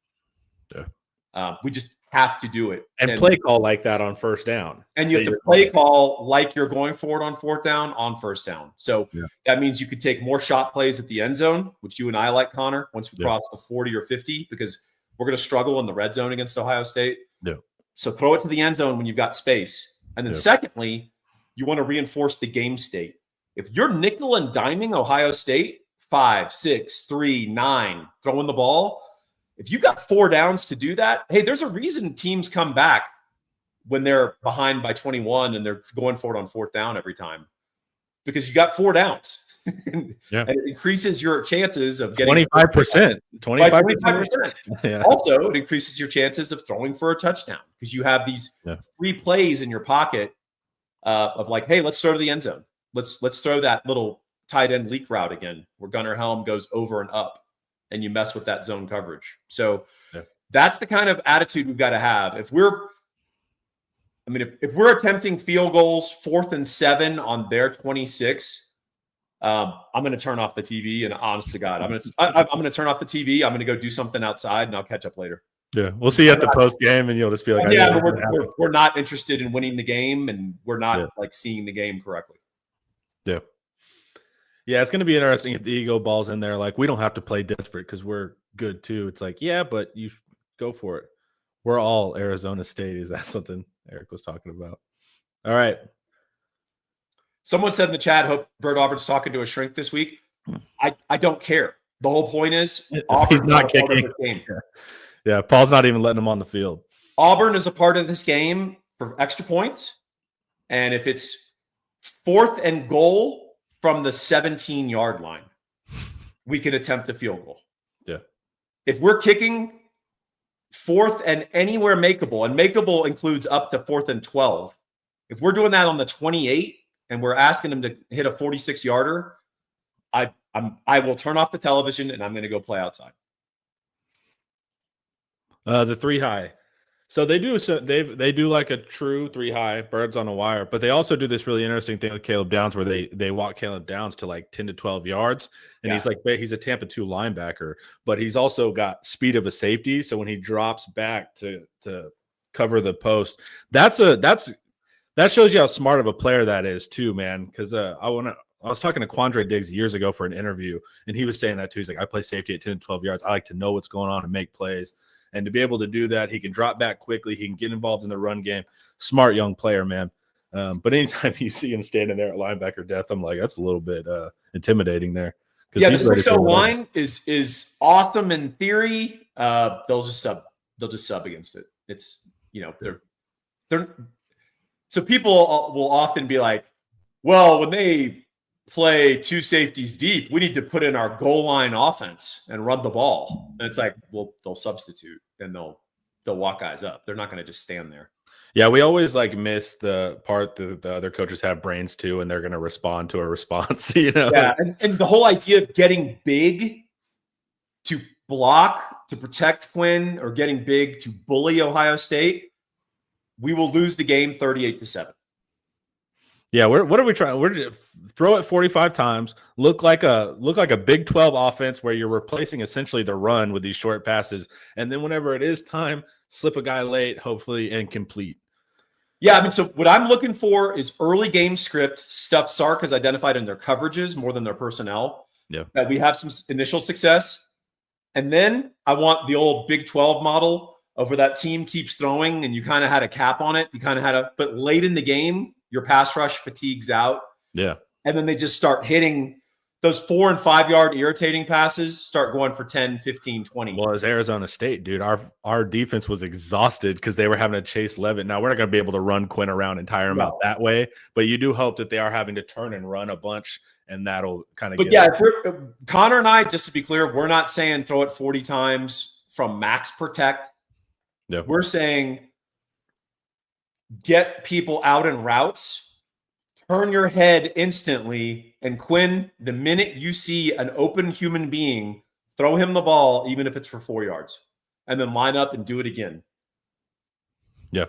Yeah. We just have to do it. And play call like that on 1st down. And you have to play call like you're going for it on 4th down on 1st down. So that means you could take more shot plays at the end zone, which you and I like, Connor, once we cross the 40 or 50, because we're going to struggle in the red zone against Ohio State. Yeah. So throw it to the end zone when you've got space. And then secondly, you want to reinforce the game state. If you're nickel and diming Ohio State, 5, 6, 3, 9, throwing the ball, if you got 4 downs to do that, hey, there's a reason teams come back when they're behind by 21 and they're going for it on 4th down every time, because you got 4 downs. And it increases your chances of getting 25%. 25%. Yeah. Also, it increases your chances of throwing for a touchdown because you have these free plays in your pocket of like, hey, let's throw to the end zone. Let's throw that little tight end leak route again where Gunnar Helm goes over and up and you mess with that zone coverage. So that's the kind of attitude we've got to have. If we're attempting field goals 4th and 7 on their 26, I'm going to turn off the TV, and honest to God, I'm going to turn off the TV. I'm going to go do something outside, and I'll catch up later. Yeah, we'll see you at the post game, and you'll just be like, we're not interested in winning the game, and we're not like seeing the game correctly. Yeah, it's going to be interesting if the ego ball's in there. Like, we don't have to play desperate because we're good too. It's like, but you go for it. We're all Arizona State. Is that something Eric was talking about? All right. Someone said in the chat, hope Bert Auburn's talking to a shrink this week. I don't care. The whole point is Auburn's not kicking. Yeah, Paul's not even letting him on the field. Auburn is a part of this game for extra points. And if it's 4th and goal from the 17-yard line, we can attempt a field goal. Yeah. If we're kicking 4th and anywhere makeable, and makeable includes up to 4th and 12, if we're doing that on the 28, and we're asking them to hit a 46-yarder, I will turn off the television and I'm going to go play outside. The 3 high. So they do like a true 3 high, birds on a wire, but they also do this really interesting thing with Caleb Downs where they walk Caleb Downs to like 10 to 12 yards. And he's a Tampa 2 linebacker, but he's also got speed of a safety. So when he drops back to cover the post, that shows you how smart of a player that is too, man. Because I was talking to Quandre Diggs years ago for an interview, and he was saying that too. He's like, I play safety at 10 to 12 yards. I like to know what's going on and make plays. And to be able to do that, he can drop back quickly. He can get involved in the run game. Smart young player, man. But anytime you see him standing there at linebacker depth, I'm like, that's a little bit intimidating there. Yeah, the 6-0 line is awesome in theory. They'll just sub against it. It's they're so people will often be like, well, when they play 2 safeties deep, we need to put in our goal line offense and run the ball. And it's like, well, they'll substitute and they'll walk guys up. They're not going to just stand there. Yeah, we always like miss the part that the other coaches have brains too, and they're going to respond to a response. Yeah, and the whole idea of getting big to block, to protect Quinn, or getting big to bully Ohio State, we will lose the game 38-7. Yeah, what are we trying? We're throw it 45 times. Look like a Big 12 offense where you're replacing essentially the run with these short passes, and then whenever it is time, slip a guy late, hopefully, and complete. Yeah, I mean, so what I'm looking for is early game script stuff Sark has identified in their coverages more than their personnel. Yeah, that we have some initial success, and then I want the old Big 12 model of where that team keeps throwing, and you kind of had a cap on it. You kind of had but late in the game, your pass rush fatigues out. Yeah. And then they just start hitting those 4 and 5 yard irritating passes, start going for 10, 15, 20. Well, as Arizona State, dude, our defense was exhausted because they were having to chase Levitt. Now, we're not going to be able to run Quinn around and tire him out that way, but you do hope that they are having to turn and run a bunch, and that'll kind of But yeah, Connor and I, just to be clear, we're not saying throw it 40 times from max protect. Yeah. We're saying get people out in routes, turn your head instantly, and Quinn, the minute you see an open human being, throw him the ball, even if it's for 4 yards, and then line up and do it again. Yeah.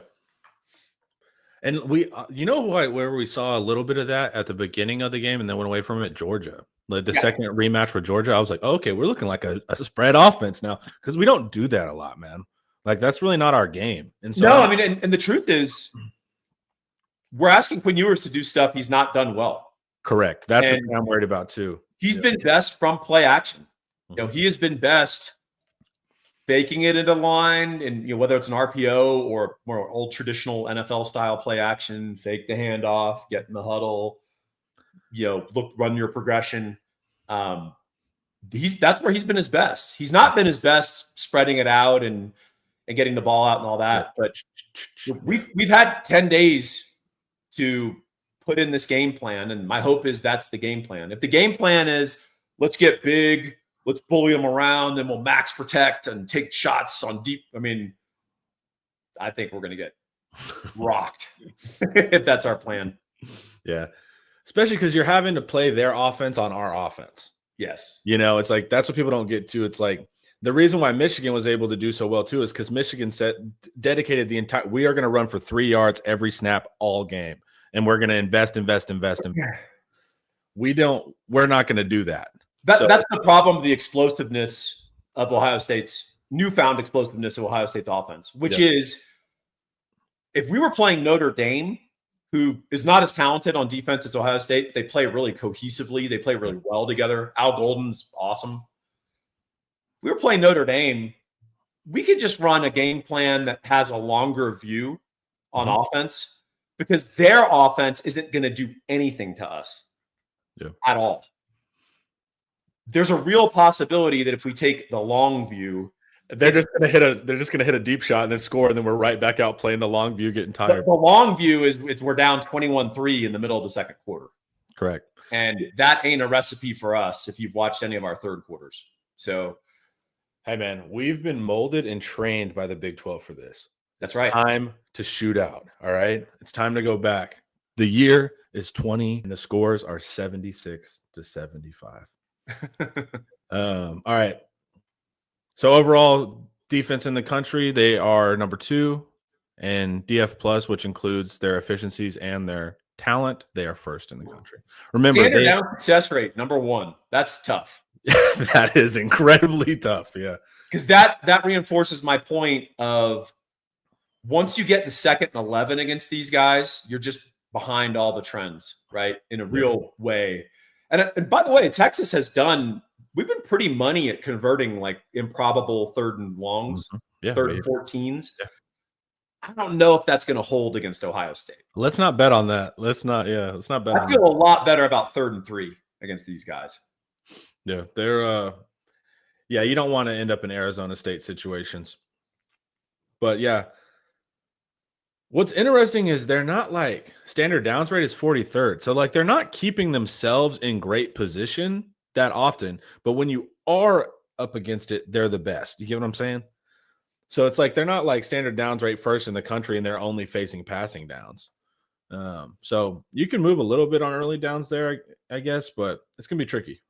And we, where we saw a little bit of that at the beginning of the game and then went away from it, Georgia. Like the second rematch with Georgia, I was like, oh, okay, we're looking like a spread offense now, because we don't do that a lot, man. Like, that's really not our game. And so, I mean, and the truth is, we're asking Quinn Ewers to do stuff he's not done well. Correct. That's what I'm worried about too. He's been best from play action. He has been best baking it into line, and whether it's an RPO or more old traditional NFL style play action, fake the handoff, get in the huddle, run your progression. That's where he's been his best. He's not been his best spreading it out and getting the ball out and all that. But we've had 10 days to put in this game plan, and my hope is that's the game plan. If the game plan is let's get big, let's bully them around, then we'll max protect and take shots on deep. I mean, I think we're going to get rocked if that's our plan. Yeah. Especially because you're having to play their offense on our offense. Yes. It's like, that's what people don't get to. It's like the reason why Michigan was able to do so well too is because Michigan dedicated the entire, we are going to run for 3 yards every snap all game. And we're going to invest. We're not going to do that. That's the problem of the explosiveness of Ohio State's newfound explosiveness of Ohio State's offense, which is if we were playing Notre Dame, who is not as talented on defense as Ohio State, they play really cohesively. They play really well together. Al Golden's awesome. If we were playing Notre Dame, we could just run a game plan that has a longer view on offense because their offense isn't going to do anything to us at all. There's a real possibility that if we take the long view, they're just going to hit a deep shot and then score, and then we're right back out playing the long view, getting tired. The long view is we're down 21-3 in the middle of the second quarter. Correct. And that ain't a recipe for us if you've watched any of our third quarters. So, hey man, we've been molded and trained by the Big 12 for this. That's right. Time to shoot out. All right. It's time to go back. The year is 20 and the scores are 76-75. All right. So overall defense in the country, they are number 2, and DF plus, which includes their efficiencies and their talent, they are first in the country. Remember, standard down success rate, number 1. That's tough. That is incredibly tough. Yeah. Because that reinforces my point of once you get in 2nd and 11 against these guys, you're just behind all the trends, right? In a real way. And by the way, Texas has done, we've been pretty money at converting like improbable 3rd and longs, 3rd and 14s. Yeah. I don't know if that's going to hold against Ohio State. Let's not bet on that. Let's not bet. I feel a lot better about 3rd and 3 against these guys. Yeah, they're you don't want to end up in Arizona State situations. But yeah. What's interesting is they're not like standard downs rate is 43rd. So like they're not keeping themselves in great position that often. But when you are up against it, they're the best. You get what I'm saying? So it's like they're not like standard downs rate first in the country and they're only facing passing downs. So you can move a little bit on early downs there, I guess, but it's going to be tricky.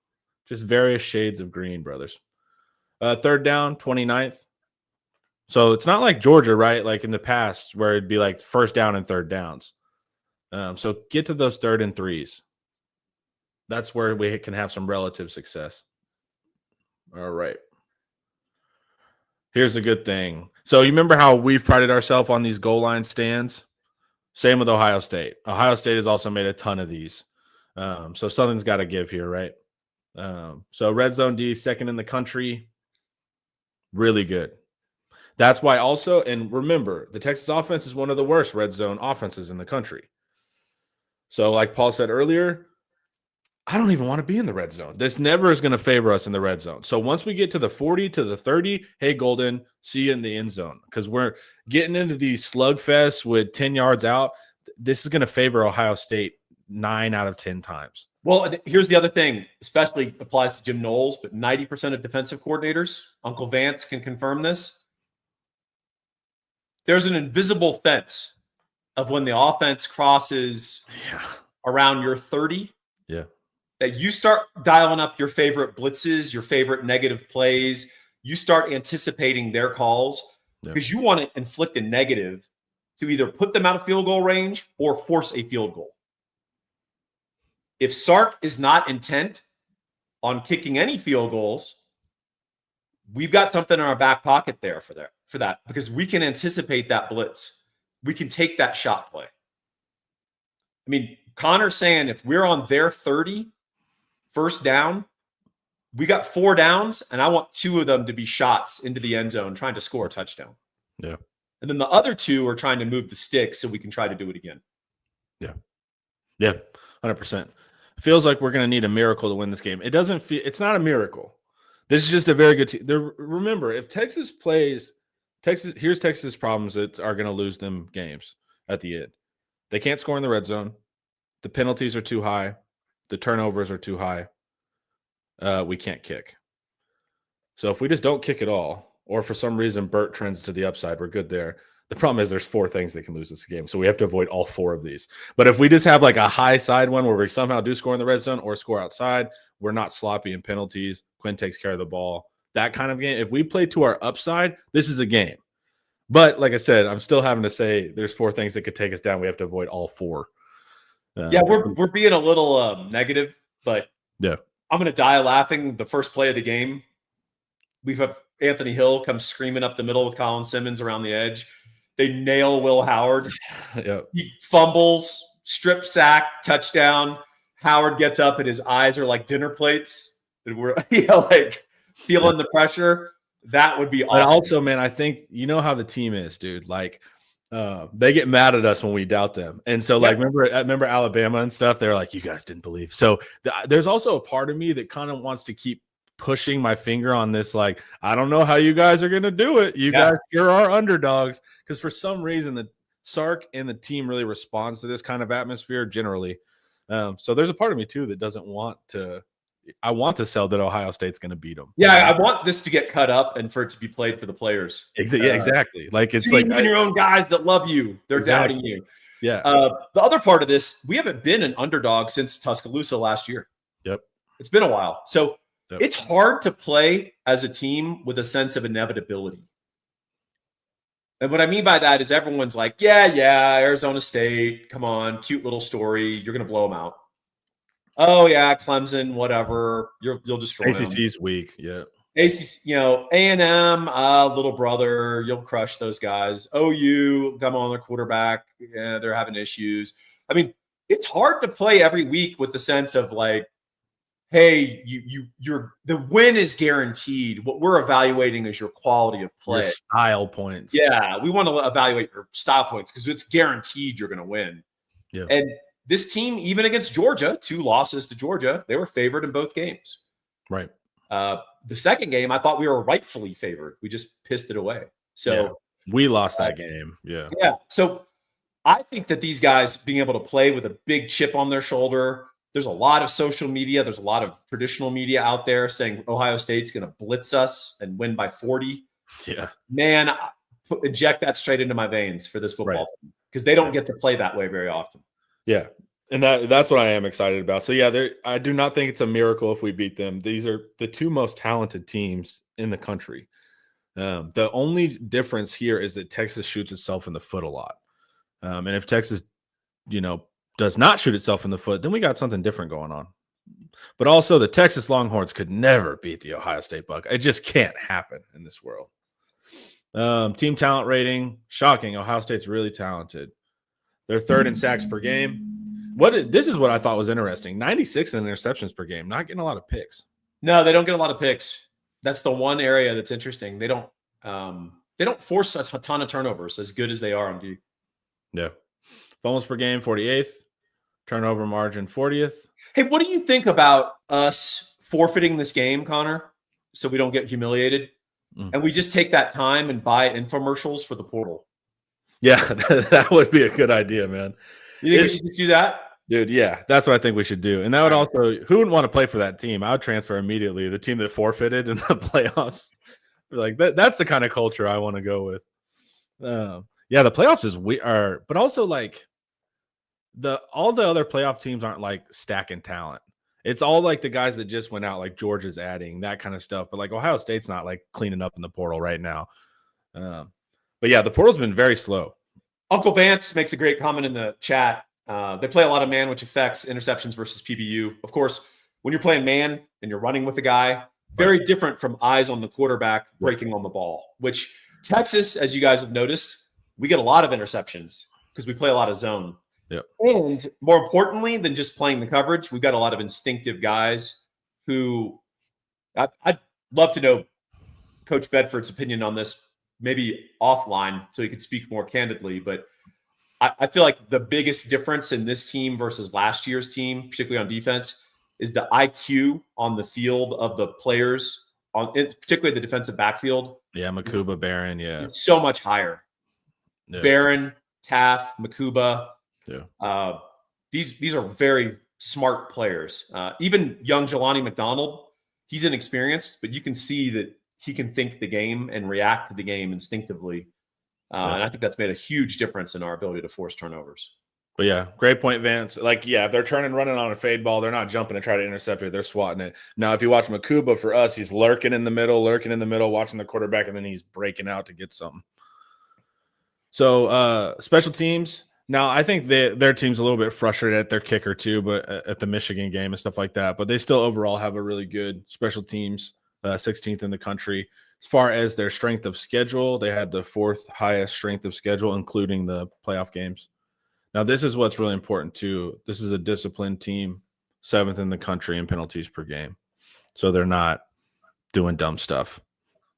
Just various shades of green, brothers. 3rd down, 29th. So it's not like Georgia, right? Like in the past where it'd be like 1st down and 3rd downs. So get to those 3rd and 3s. That's where we can have some relative success. All right. Here's the good thing. So you remember how we've prided ourselves on these goal line stands? Same with Ohio State. Ohio State has also made a ton of these. So something's got to give here, right? So red zone D, 2nd in the country. Really good. That's why also, and remember, the Texas offense is one of the worst red zone offenses in the country. So like Paul said earlier, I don't even want to be in the red zone. This never is going to favor us in the red zone. So once we get to the 40 to the 30, hey, Golden, see you in the end zone. Because we're getting into these slugfests with 10 yards out. This is going to favor Ohio State 9 out of 10 times. Well, here's the other thing, especially applies to Jim Knowles, but 90% of defensive coordinators, Uncle Vance can confirm this. There's an invisible fence of when the offense crosses around your 30. Yeah. That you start dialing up your favorite blitzes, your favorite negative plays. You start anticipating their calls because you want to inflict a negative to either put them out of field goal range or force a field goal. If Sark is not intent on kicking any field goals, we've got something in our back pocket there for that because we can anticipate that blitz. We can take that shot play. I mean, Connor's saying if we're on their 30, 1st down, we got 4 downs, and I want 2 of them to be shots into the end zone trying to score a touchdown. Yeah. And then the other 2 are trying to move the stick so we can try to do it again. Yeah. Yeah, 100%. It feels like we're going to need a miracle to win this game. It's not a miracle. This is just a very good team. Remember, if Texas plays here's Texas' problems that are going to lose them games at the end. They can't score in the red zone. The penalties are too high. The turnovers are too high. We can't kick. So if we just don't kick at all, or for some reason Burt trends to the upside, we're good there. The problem is there's 4 things that can lose this game. So we have to avoid all 4 of these. But if we just have like a high side one where we somehow do score in the red zone or score outside, we're not sloppy in penalties. Quinn takes care of the ball. That kind of game. If we play to our upside, this is a game. But like I said, I'm still having to say there's 4 things that could take us down. We have to avoid all 4. We're being a little negative, but yeah, I'm going to die laughing. The first play of the game, we have Anthony Hill come screaming up the middle with Colin Simmons around the edge. They nail Will Howard. Yep. He fumbles, strip sack, touchdown. Howard gets up and his eyes are like dinner plates. And we're like feeling the pressure. That would be awesome. But also, man, I think you know how the team is, dude. Like they get mad at us when we doubt them. And so like remember Alabama and stuff, they're like, you guys didn't believe. So there's also a part of me that kind of wants to keep pushing my finger on this, like, I don't know how you guys are going to do it. You guys here are underdogs. Because for some reason, the Sark and the team really responds to this kind of atmosphere generally. So there's a part of me, too, that doesn't want to – I want to sell that Ohio State's going to beat them. Yeah, I want this to get cut up and for it to be played for the players. Exactly. Like it's like even your own guys that love you, they're doubting you. Yeah. The other part of this, we haven't been an underdog since Tuscaloosa last year. Yep. It's been a while. So Yep. It's hard to play as a team with a sense of inevitability. And what I mean by that is everyone's like, yeah, Arizona State, come on, cute little story. You're going to blow them out. Oh, yeah, Clemson, whatever. You'll destroy them. ACC's weak, yeah. ACC, A&M, little brother, you'll crush those guys. OU, come on, their quarterback, yeah, they're having issues. I mean, it's hard to play every week with the sense of like, hey, you're the win is guaranteed. What we're evaluating is your quality of play, your style points. Yeah, we want to evaluate your style points because it's guaranteed you're going to win. Yeah. And this team, even against Georgia, 2 losses to Georgia, they were favored in both games. Right. The second game, I thought we were rightfully favored. We just pissed it away. So we lost that game. Yeah. Yeah. So I think that these guys being able to play with a big chip on their shoulder, there's a lot of social media. There's a lot of traditional media out there saying Ohio State's going to blitz us and win by 40. Yeah. Man, inject that straight into my veins for this football team because they don't get to play that way very often. Yeah. And that's what I am excited about. So, yeah, I do not think it's a miracle if we beat them. These are the 2 most talented teams in the country. The only difference here is that Texas shoots itself in the foot a lot. And if Texas, does not shoot itself in the foot, then we got something different going on. But also the Texas Longhorns could never beat the Ohio State Buckeyes. It just can't happen in this world. Team talent rating, shocking. Ohio State's really talented. They're 3rd in sacks per game. This is what I thought was interesting. 96 in interceptions per game, not getting a lot of picks. No, they don't get a lot of picks. That's the one area that's interesting. They don't force a ton of turnovers as good as they are on D. Yeah. Fumbles per game, 48th. Turnover margin, 40th. Hey, what do you think about us forfeiting this game, Connor, so we don't get humiliated? And we just take that time and buy infomercials for the portal? Yeah, that would be a good idea, man. You think we should just do that? Dude, yeah, that's what I think we should do. And that would also, who wouldn't want to play for that team? I would transfer immediately. The team that forfeited in the playoffs. Like that's the kind of culture I want to go with. Yeah, the playoffs is but also like all the other playoff teams aren't like stacking talent. It's all like the guys that just went out, like Georgia's adding that kind of stuff. But like Ohio State's not like cleaning up in the portal right now. But yeah, the portal's been very slow. Uncle Vance makes a great comment in the chat. They play a lot of man, which affects interceptions versus PBU. Of course, when you're playing man and you're running with the guy, very different from eyes on the quarterback breaking on the ball, which Texas, as you guys have noticed, we get a lot of interceptions because we play a lot of zone. Yep. And more importantly than just playing the coverage, we've got a lot of instinctive guys who I'd love to know Coach Bedford's opinion on this, maybe offline so he could speak more candidly. But I feel like the biggest difference in this team versus last year's team, particularly on defense, is the IQ on the field of the players, particularly the defensive backfield. Yeah, Makuba, Barron, yeah. It's so much higher. Yeah. Barron, Taff, Makuba. Yeah. These are very smart players. Even young Jelani McDonald, he's inexperienced, but you can see that he can think the game and react to the game instinctively. And I think that's made a huge difference in our ability to force turnovers. But yeah, great point, Vance. Like, yeah, if they're turning running on a fade ball, they're not jumping to try to intercept it. They're swatting it. Now, if you watch Makuba, for us, he's lurking in the middle, watching the quarterback, and then he's breaking out to get something. So special teams. Now, I think their team's a little bit frustrated at their kicker too, but at the Michigan game and stuff like that. But they still overall have a really good special teams, 16th in the country. As far as their strength of schedule, they had the 4th highest strength of schedule, including the playoff games. Now, this is what's really important too. This is a disciplined team, 7th in the country in penalties per game. So they're not doing dumb stuff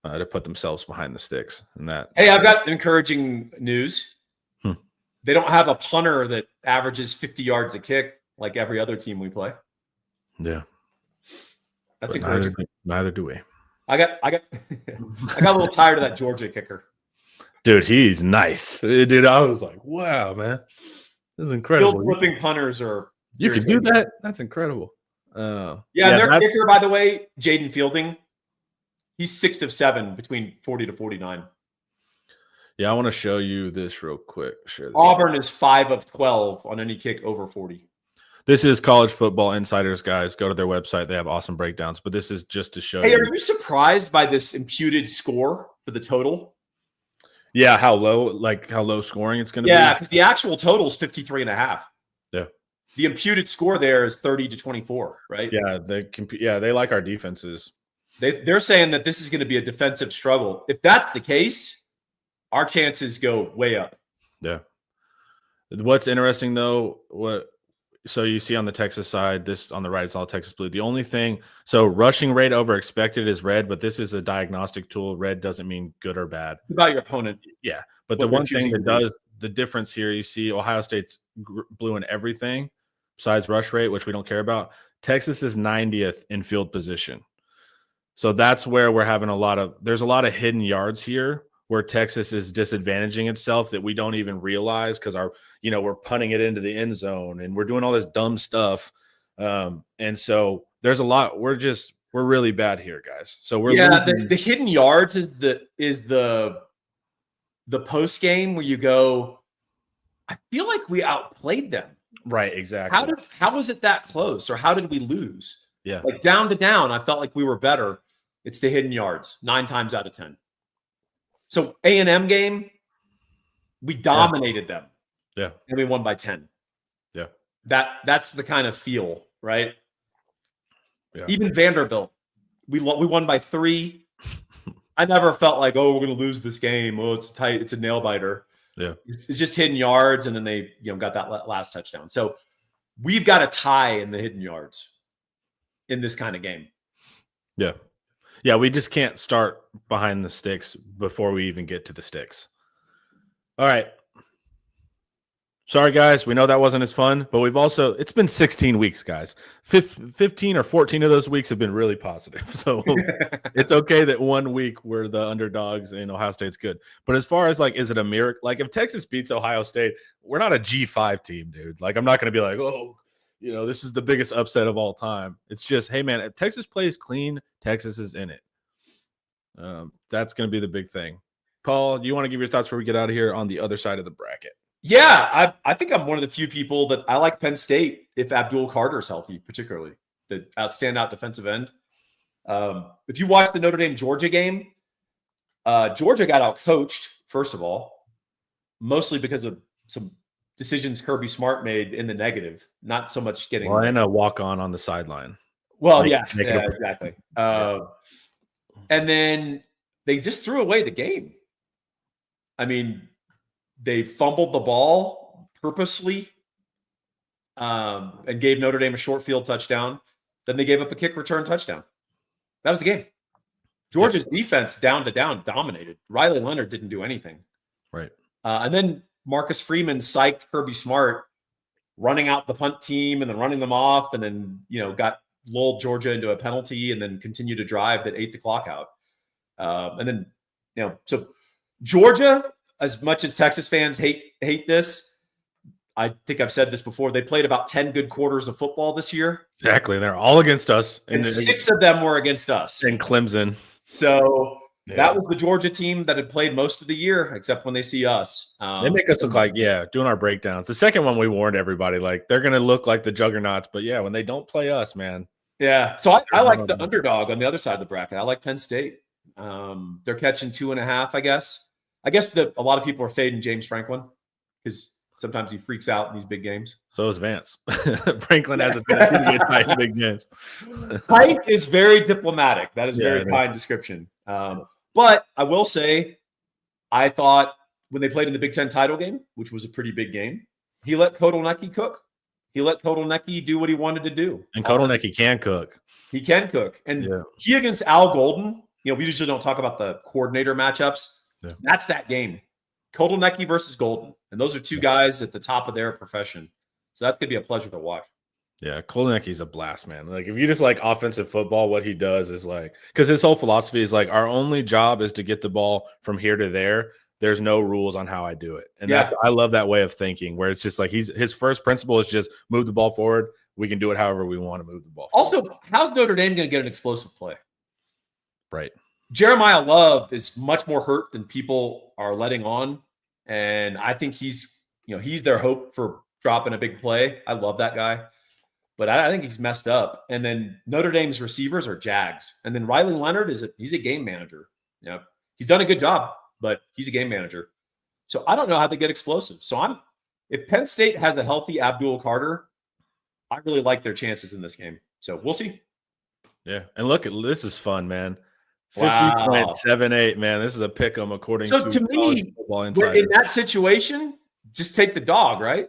to put themselves behind the sticks. And that. Hey, I've got encouraging news. They don't have a punter that averages 50 yards a kick like every other team we play. Yeah. That's encouraging. Neither do we. I got a little tired of that Georgia kicker. Dude, he's nice. Dude, I was like, wow, man. This is incredible. Field flipping punters are you can do that? That's incredible. And their kicker, by the way, Jaden Fielding, he's 6 of 7 between 40 to 49. Yeah, I want to show you this real quick. Share this. Auburn is 5 of 12 on any kick over 40. This is College Football Insiders, guys. Go to their website. They have awesome breakdowns. But this is just to show Hey, you. are you surprised by this imputed score for the total? Yeah, how low scoring it's going to be. Yeah, because the actual total is 53.5. Yeah. The imputed score there is 30-24, right? Yeah, they like our defenses. They're saying that this is going to be a defensive struggle. If that's the case, our chances go way up. Yeah. What's interesting though, so you see on the Texas side, this on the right, it's all Texas blue. The only thing, so rushing rate over expected is red, but this is a diagnostic tool. Red doesn't mean good or bad. It's about your opponent. Yeah. But the one thing that does the difference here, you see Ohio State's blue in everything besides rush rate, which we don't care about. Texas is 90th in field position. So that's where we're having there's a lot of hidden yards here where Texas is disadvantaging itself that we don't even realize because we're punting it into the end zone and we're doing all this dumb stuff. And so there's a lot. We're really bad here, guys. So we're the hidden yards is the post game where you go, I feel like we outplayed them. Right, exactly. How was it that close, or how did we lose? Yeah, like down to down, I felt like we were better. It's the hidden yards 9 times out of 10. So A&M game, we dominated them. Yeah, and we won by 10. Yeah, that's the kind of feel, right? Yeah. Even Vanderbilt, we won by 3. I never felt like, oh, we're going to lose this game. Oh, it's tight. It's a nail biter. Yeah, it's just hidden yards, and then they got that last touchdown. So we've got a tie in the hidden yards in this kind of game. Yeah. Yeah, we just can't start behind the sticks before we even get to the sticks. All right. Sorry, guys. We know that wasn't as fun, but it's been 16 weeks, guys. 15 or 14 of those weeks have been really positive. So it's okay that 1 week we're the underdogs and Ohio State's good. But as far as is it a miracle? Like if Texas beats Ohio State, we're not a G5 team, dude. Like I'm not going to be like, oh, this is the biggest upset of all time. It's just, hey, man, if Texas plays clean, Texas is in it. That's going to be the big thing. Paul, do you want to give your thoughts before we get out of here on the other side of the bracket? Yeah, I think I'm one of the few people that I like Penn State if Abdul Carter's healthy, particularly the standout defensive end. If you watch the Notre Dame-Georgia game, Georgia got out-coached, first of all, mostly because of some decisions Kirby Smart made in the negative, not so much getting and a walk-on the sideline. Well, exactly. And then they just threw away the game. I mean, they fumbled the ball purposely and gave Notre Dame a short field touchdown. Then they gave up a kick return touchdown. That was the game. Georgia's defense down to down dominated. Riley Leonard didn't do anything. Right. And then Marcus Freeman psyched Kirby Smart running out the punt team and then running them off and then, got lulled Georgia into a penalty and then continued to drive that ate the clock out. And then, so Georgia, as much as Texas fans hate this, I think I've said this before, they played about 10 good quarters of football this year. Exactly. They're all against us. And 6 of them were against us. And Clemson. So that was the Georgia team that had played most of the year, except when they see us. They make us look like, doing our breakdowns. The second one, we warned everybody, they're going to look like the juggernauts. But, when they don't play us, man. Yeah. So I like the underdog on the other side of the bracket. I like Penn State. They're catching 2.5, I guess. I guess a lot of people are fading James Franklin because sometimes he freaks out in these big games. So is Vance. Franklin has a tendency to get tight in big games. Tight is very diplomatic. That is a very kind description. But I will say, I thought when they played in the Big Ten title game, which was a pretty big game, he let Kotelnicki cook. He let Kotelnicki do what he wanted to do. And Kotelnicki can cook. He can cook. And he against Al Golden, we usually don't talk about the coordinator matchups. Yeah. That's that game. Kotelnicki versus Golden. And those are two guys at the top of their profession. So that's going to be a pleasure to watch. Yeah, Kotelnicki's a blast, man. Like, if you just like offensive football, what he does is because his whole philosophy is our only job is to get the ball from here to there. There's no rules on how I do it. And I love that way of thinking where it's just his first principle is just move the ball forward. We can do it however we want to move the ball forward. Also, how's Notre Dame going to get an explosive play? Right. Jeremiah Love is much more hurt than people are letting on. And I think he's their hope for dropping a big play. I love that guy. but I think he's messed up. And then Notre Dame's receivers are Jags. And then Riley Leonard he's a game manager. Yeah. He's done a good job, but he's a game manager. So I don't know how they get explosive. So if Penn State has a healthy Abdul Carter, I really like their chances in this game. So we'll see. Yeah. And look, this is fun, man. Wow. 50.78, man. This is a pick 'em according So to me, Football in Insider. that situation, just take the dog, right?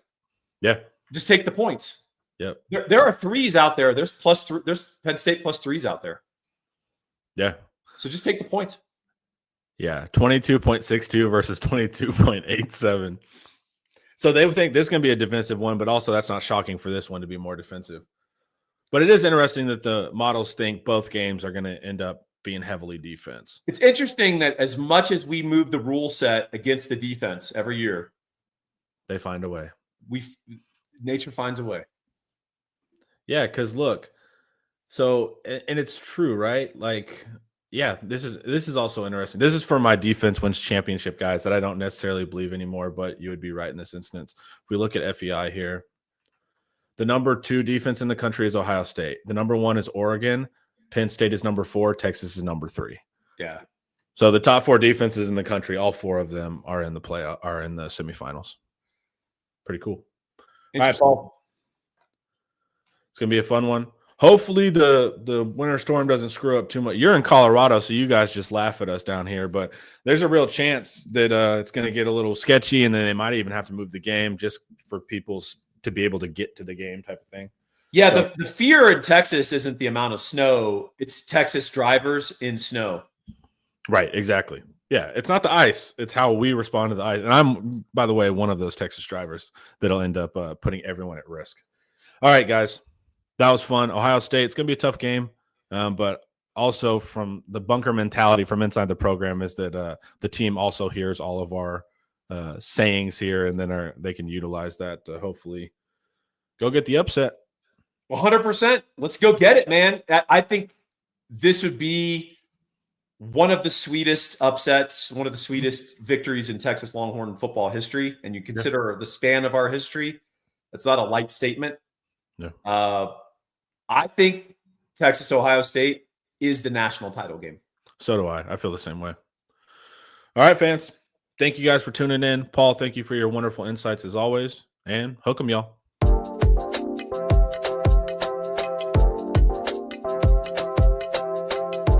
Yeah. Just take the points. Yep. There are threes out there. There's Penn State plus threes out there. Yeah. So just take the points. Yeah. 22.62 versus 22.87. So they would think this is going to be a defensive one, but also that's not shocking for this one to be more defensive. But it is interesting that the models think both games are going to end up being heavily defense. It's interesting that as much as we move the rule set against the defense every year, they find a way. Nature finds a way. Yeah, because look, so and it's true, right? Like, yeah, this is also interesting. This is for my defense wins championship guys that I don't necessarily believe anymore, but you would be right in this instance. If we look at FEI here, the number 2 defense in the country is Ohio State. The number 1 is Oregon. Penn State is number 4. Texas is number 3. Yeah. So the top 4 defenses in the country, all 4 of them are in the semifinals. Pretty cool. All right, Paul. It's gonna be a fun one. Hopefully the winter storm doesn't screw up too much. You're in Colorado, so you guys just laugh at us down here, but there's a real chance that it's gonna get a little sketchy, and then they might even have to move the game just for people to be able to get to the game type of thing. Yeah, so, the fear in Texas isn't the amount of snow; it's Texas drivers in snow. Right, exactly. Yeah, it's not the ice; it's how we respond to the ice. And I'm, by the way, one of those Texas drivers that'll end up putting everyone at risk. All right, guys. That was fun. Ohio State, it's going to be a tough game, but also from the bunker mentality from inside the program is that the team also hears all of our sayings here, and then they can utilize that to hopefully go get the upset. 100%. Let's go get it, man. I think this would be one of the sweetest upsets, one of the sweetest victories in Texas Longhorn football history, and you consider the span of our history, that's not a light statement. Yeah. I think Texas Ohio State is the national title game. So do I. I feel the same way. All right, fans. Thank you guys for tuning in. Paul, thank you for your wonderful insights as always. And hook 'em, y'all.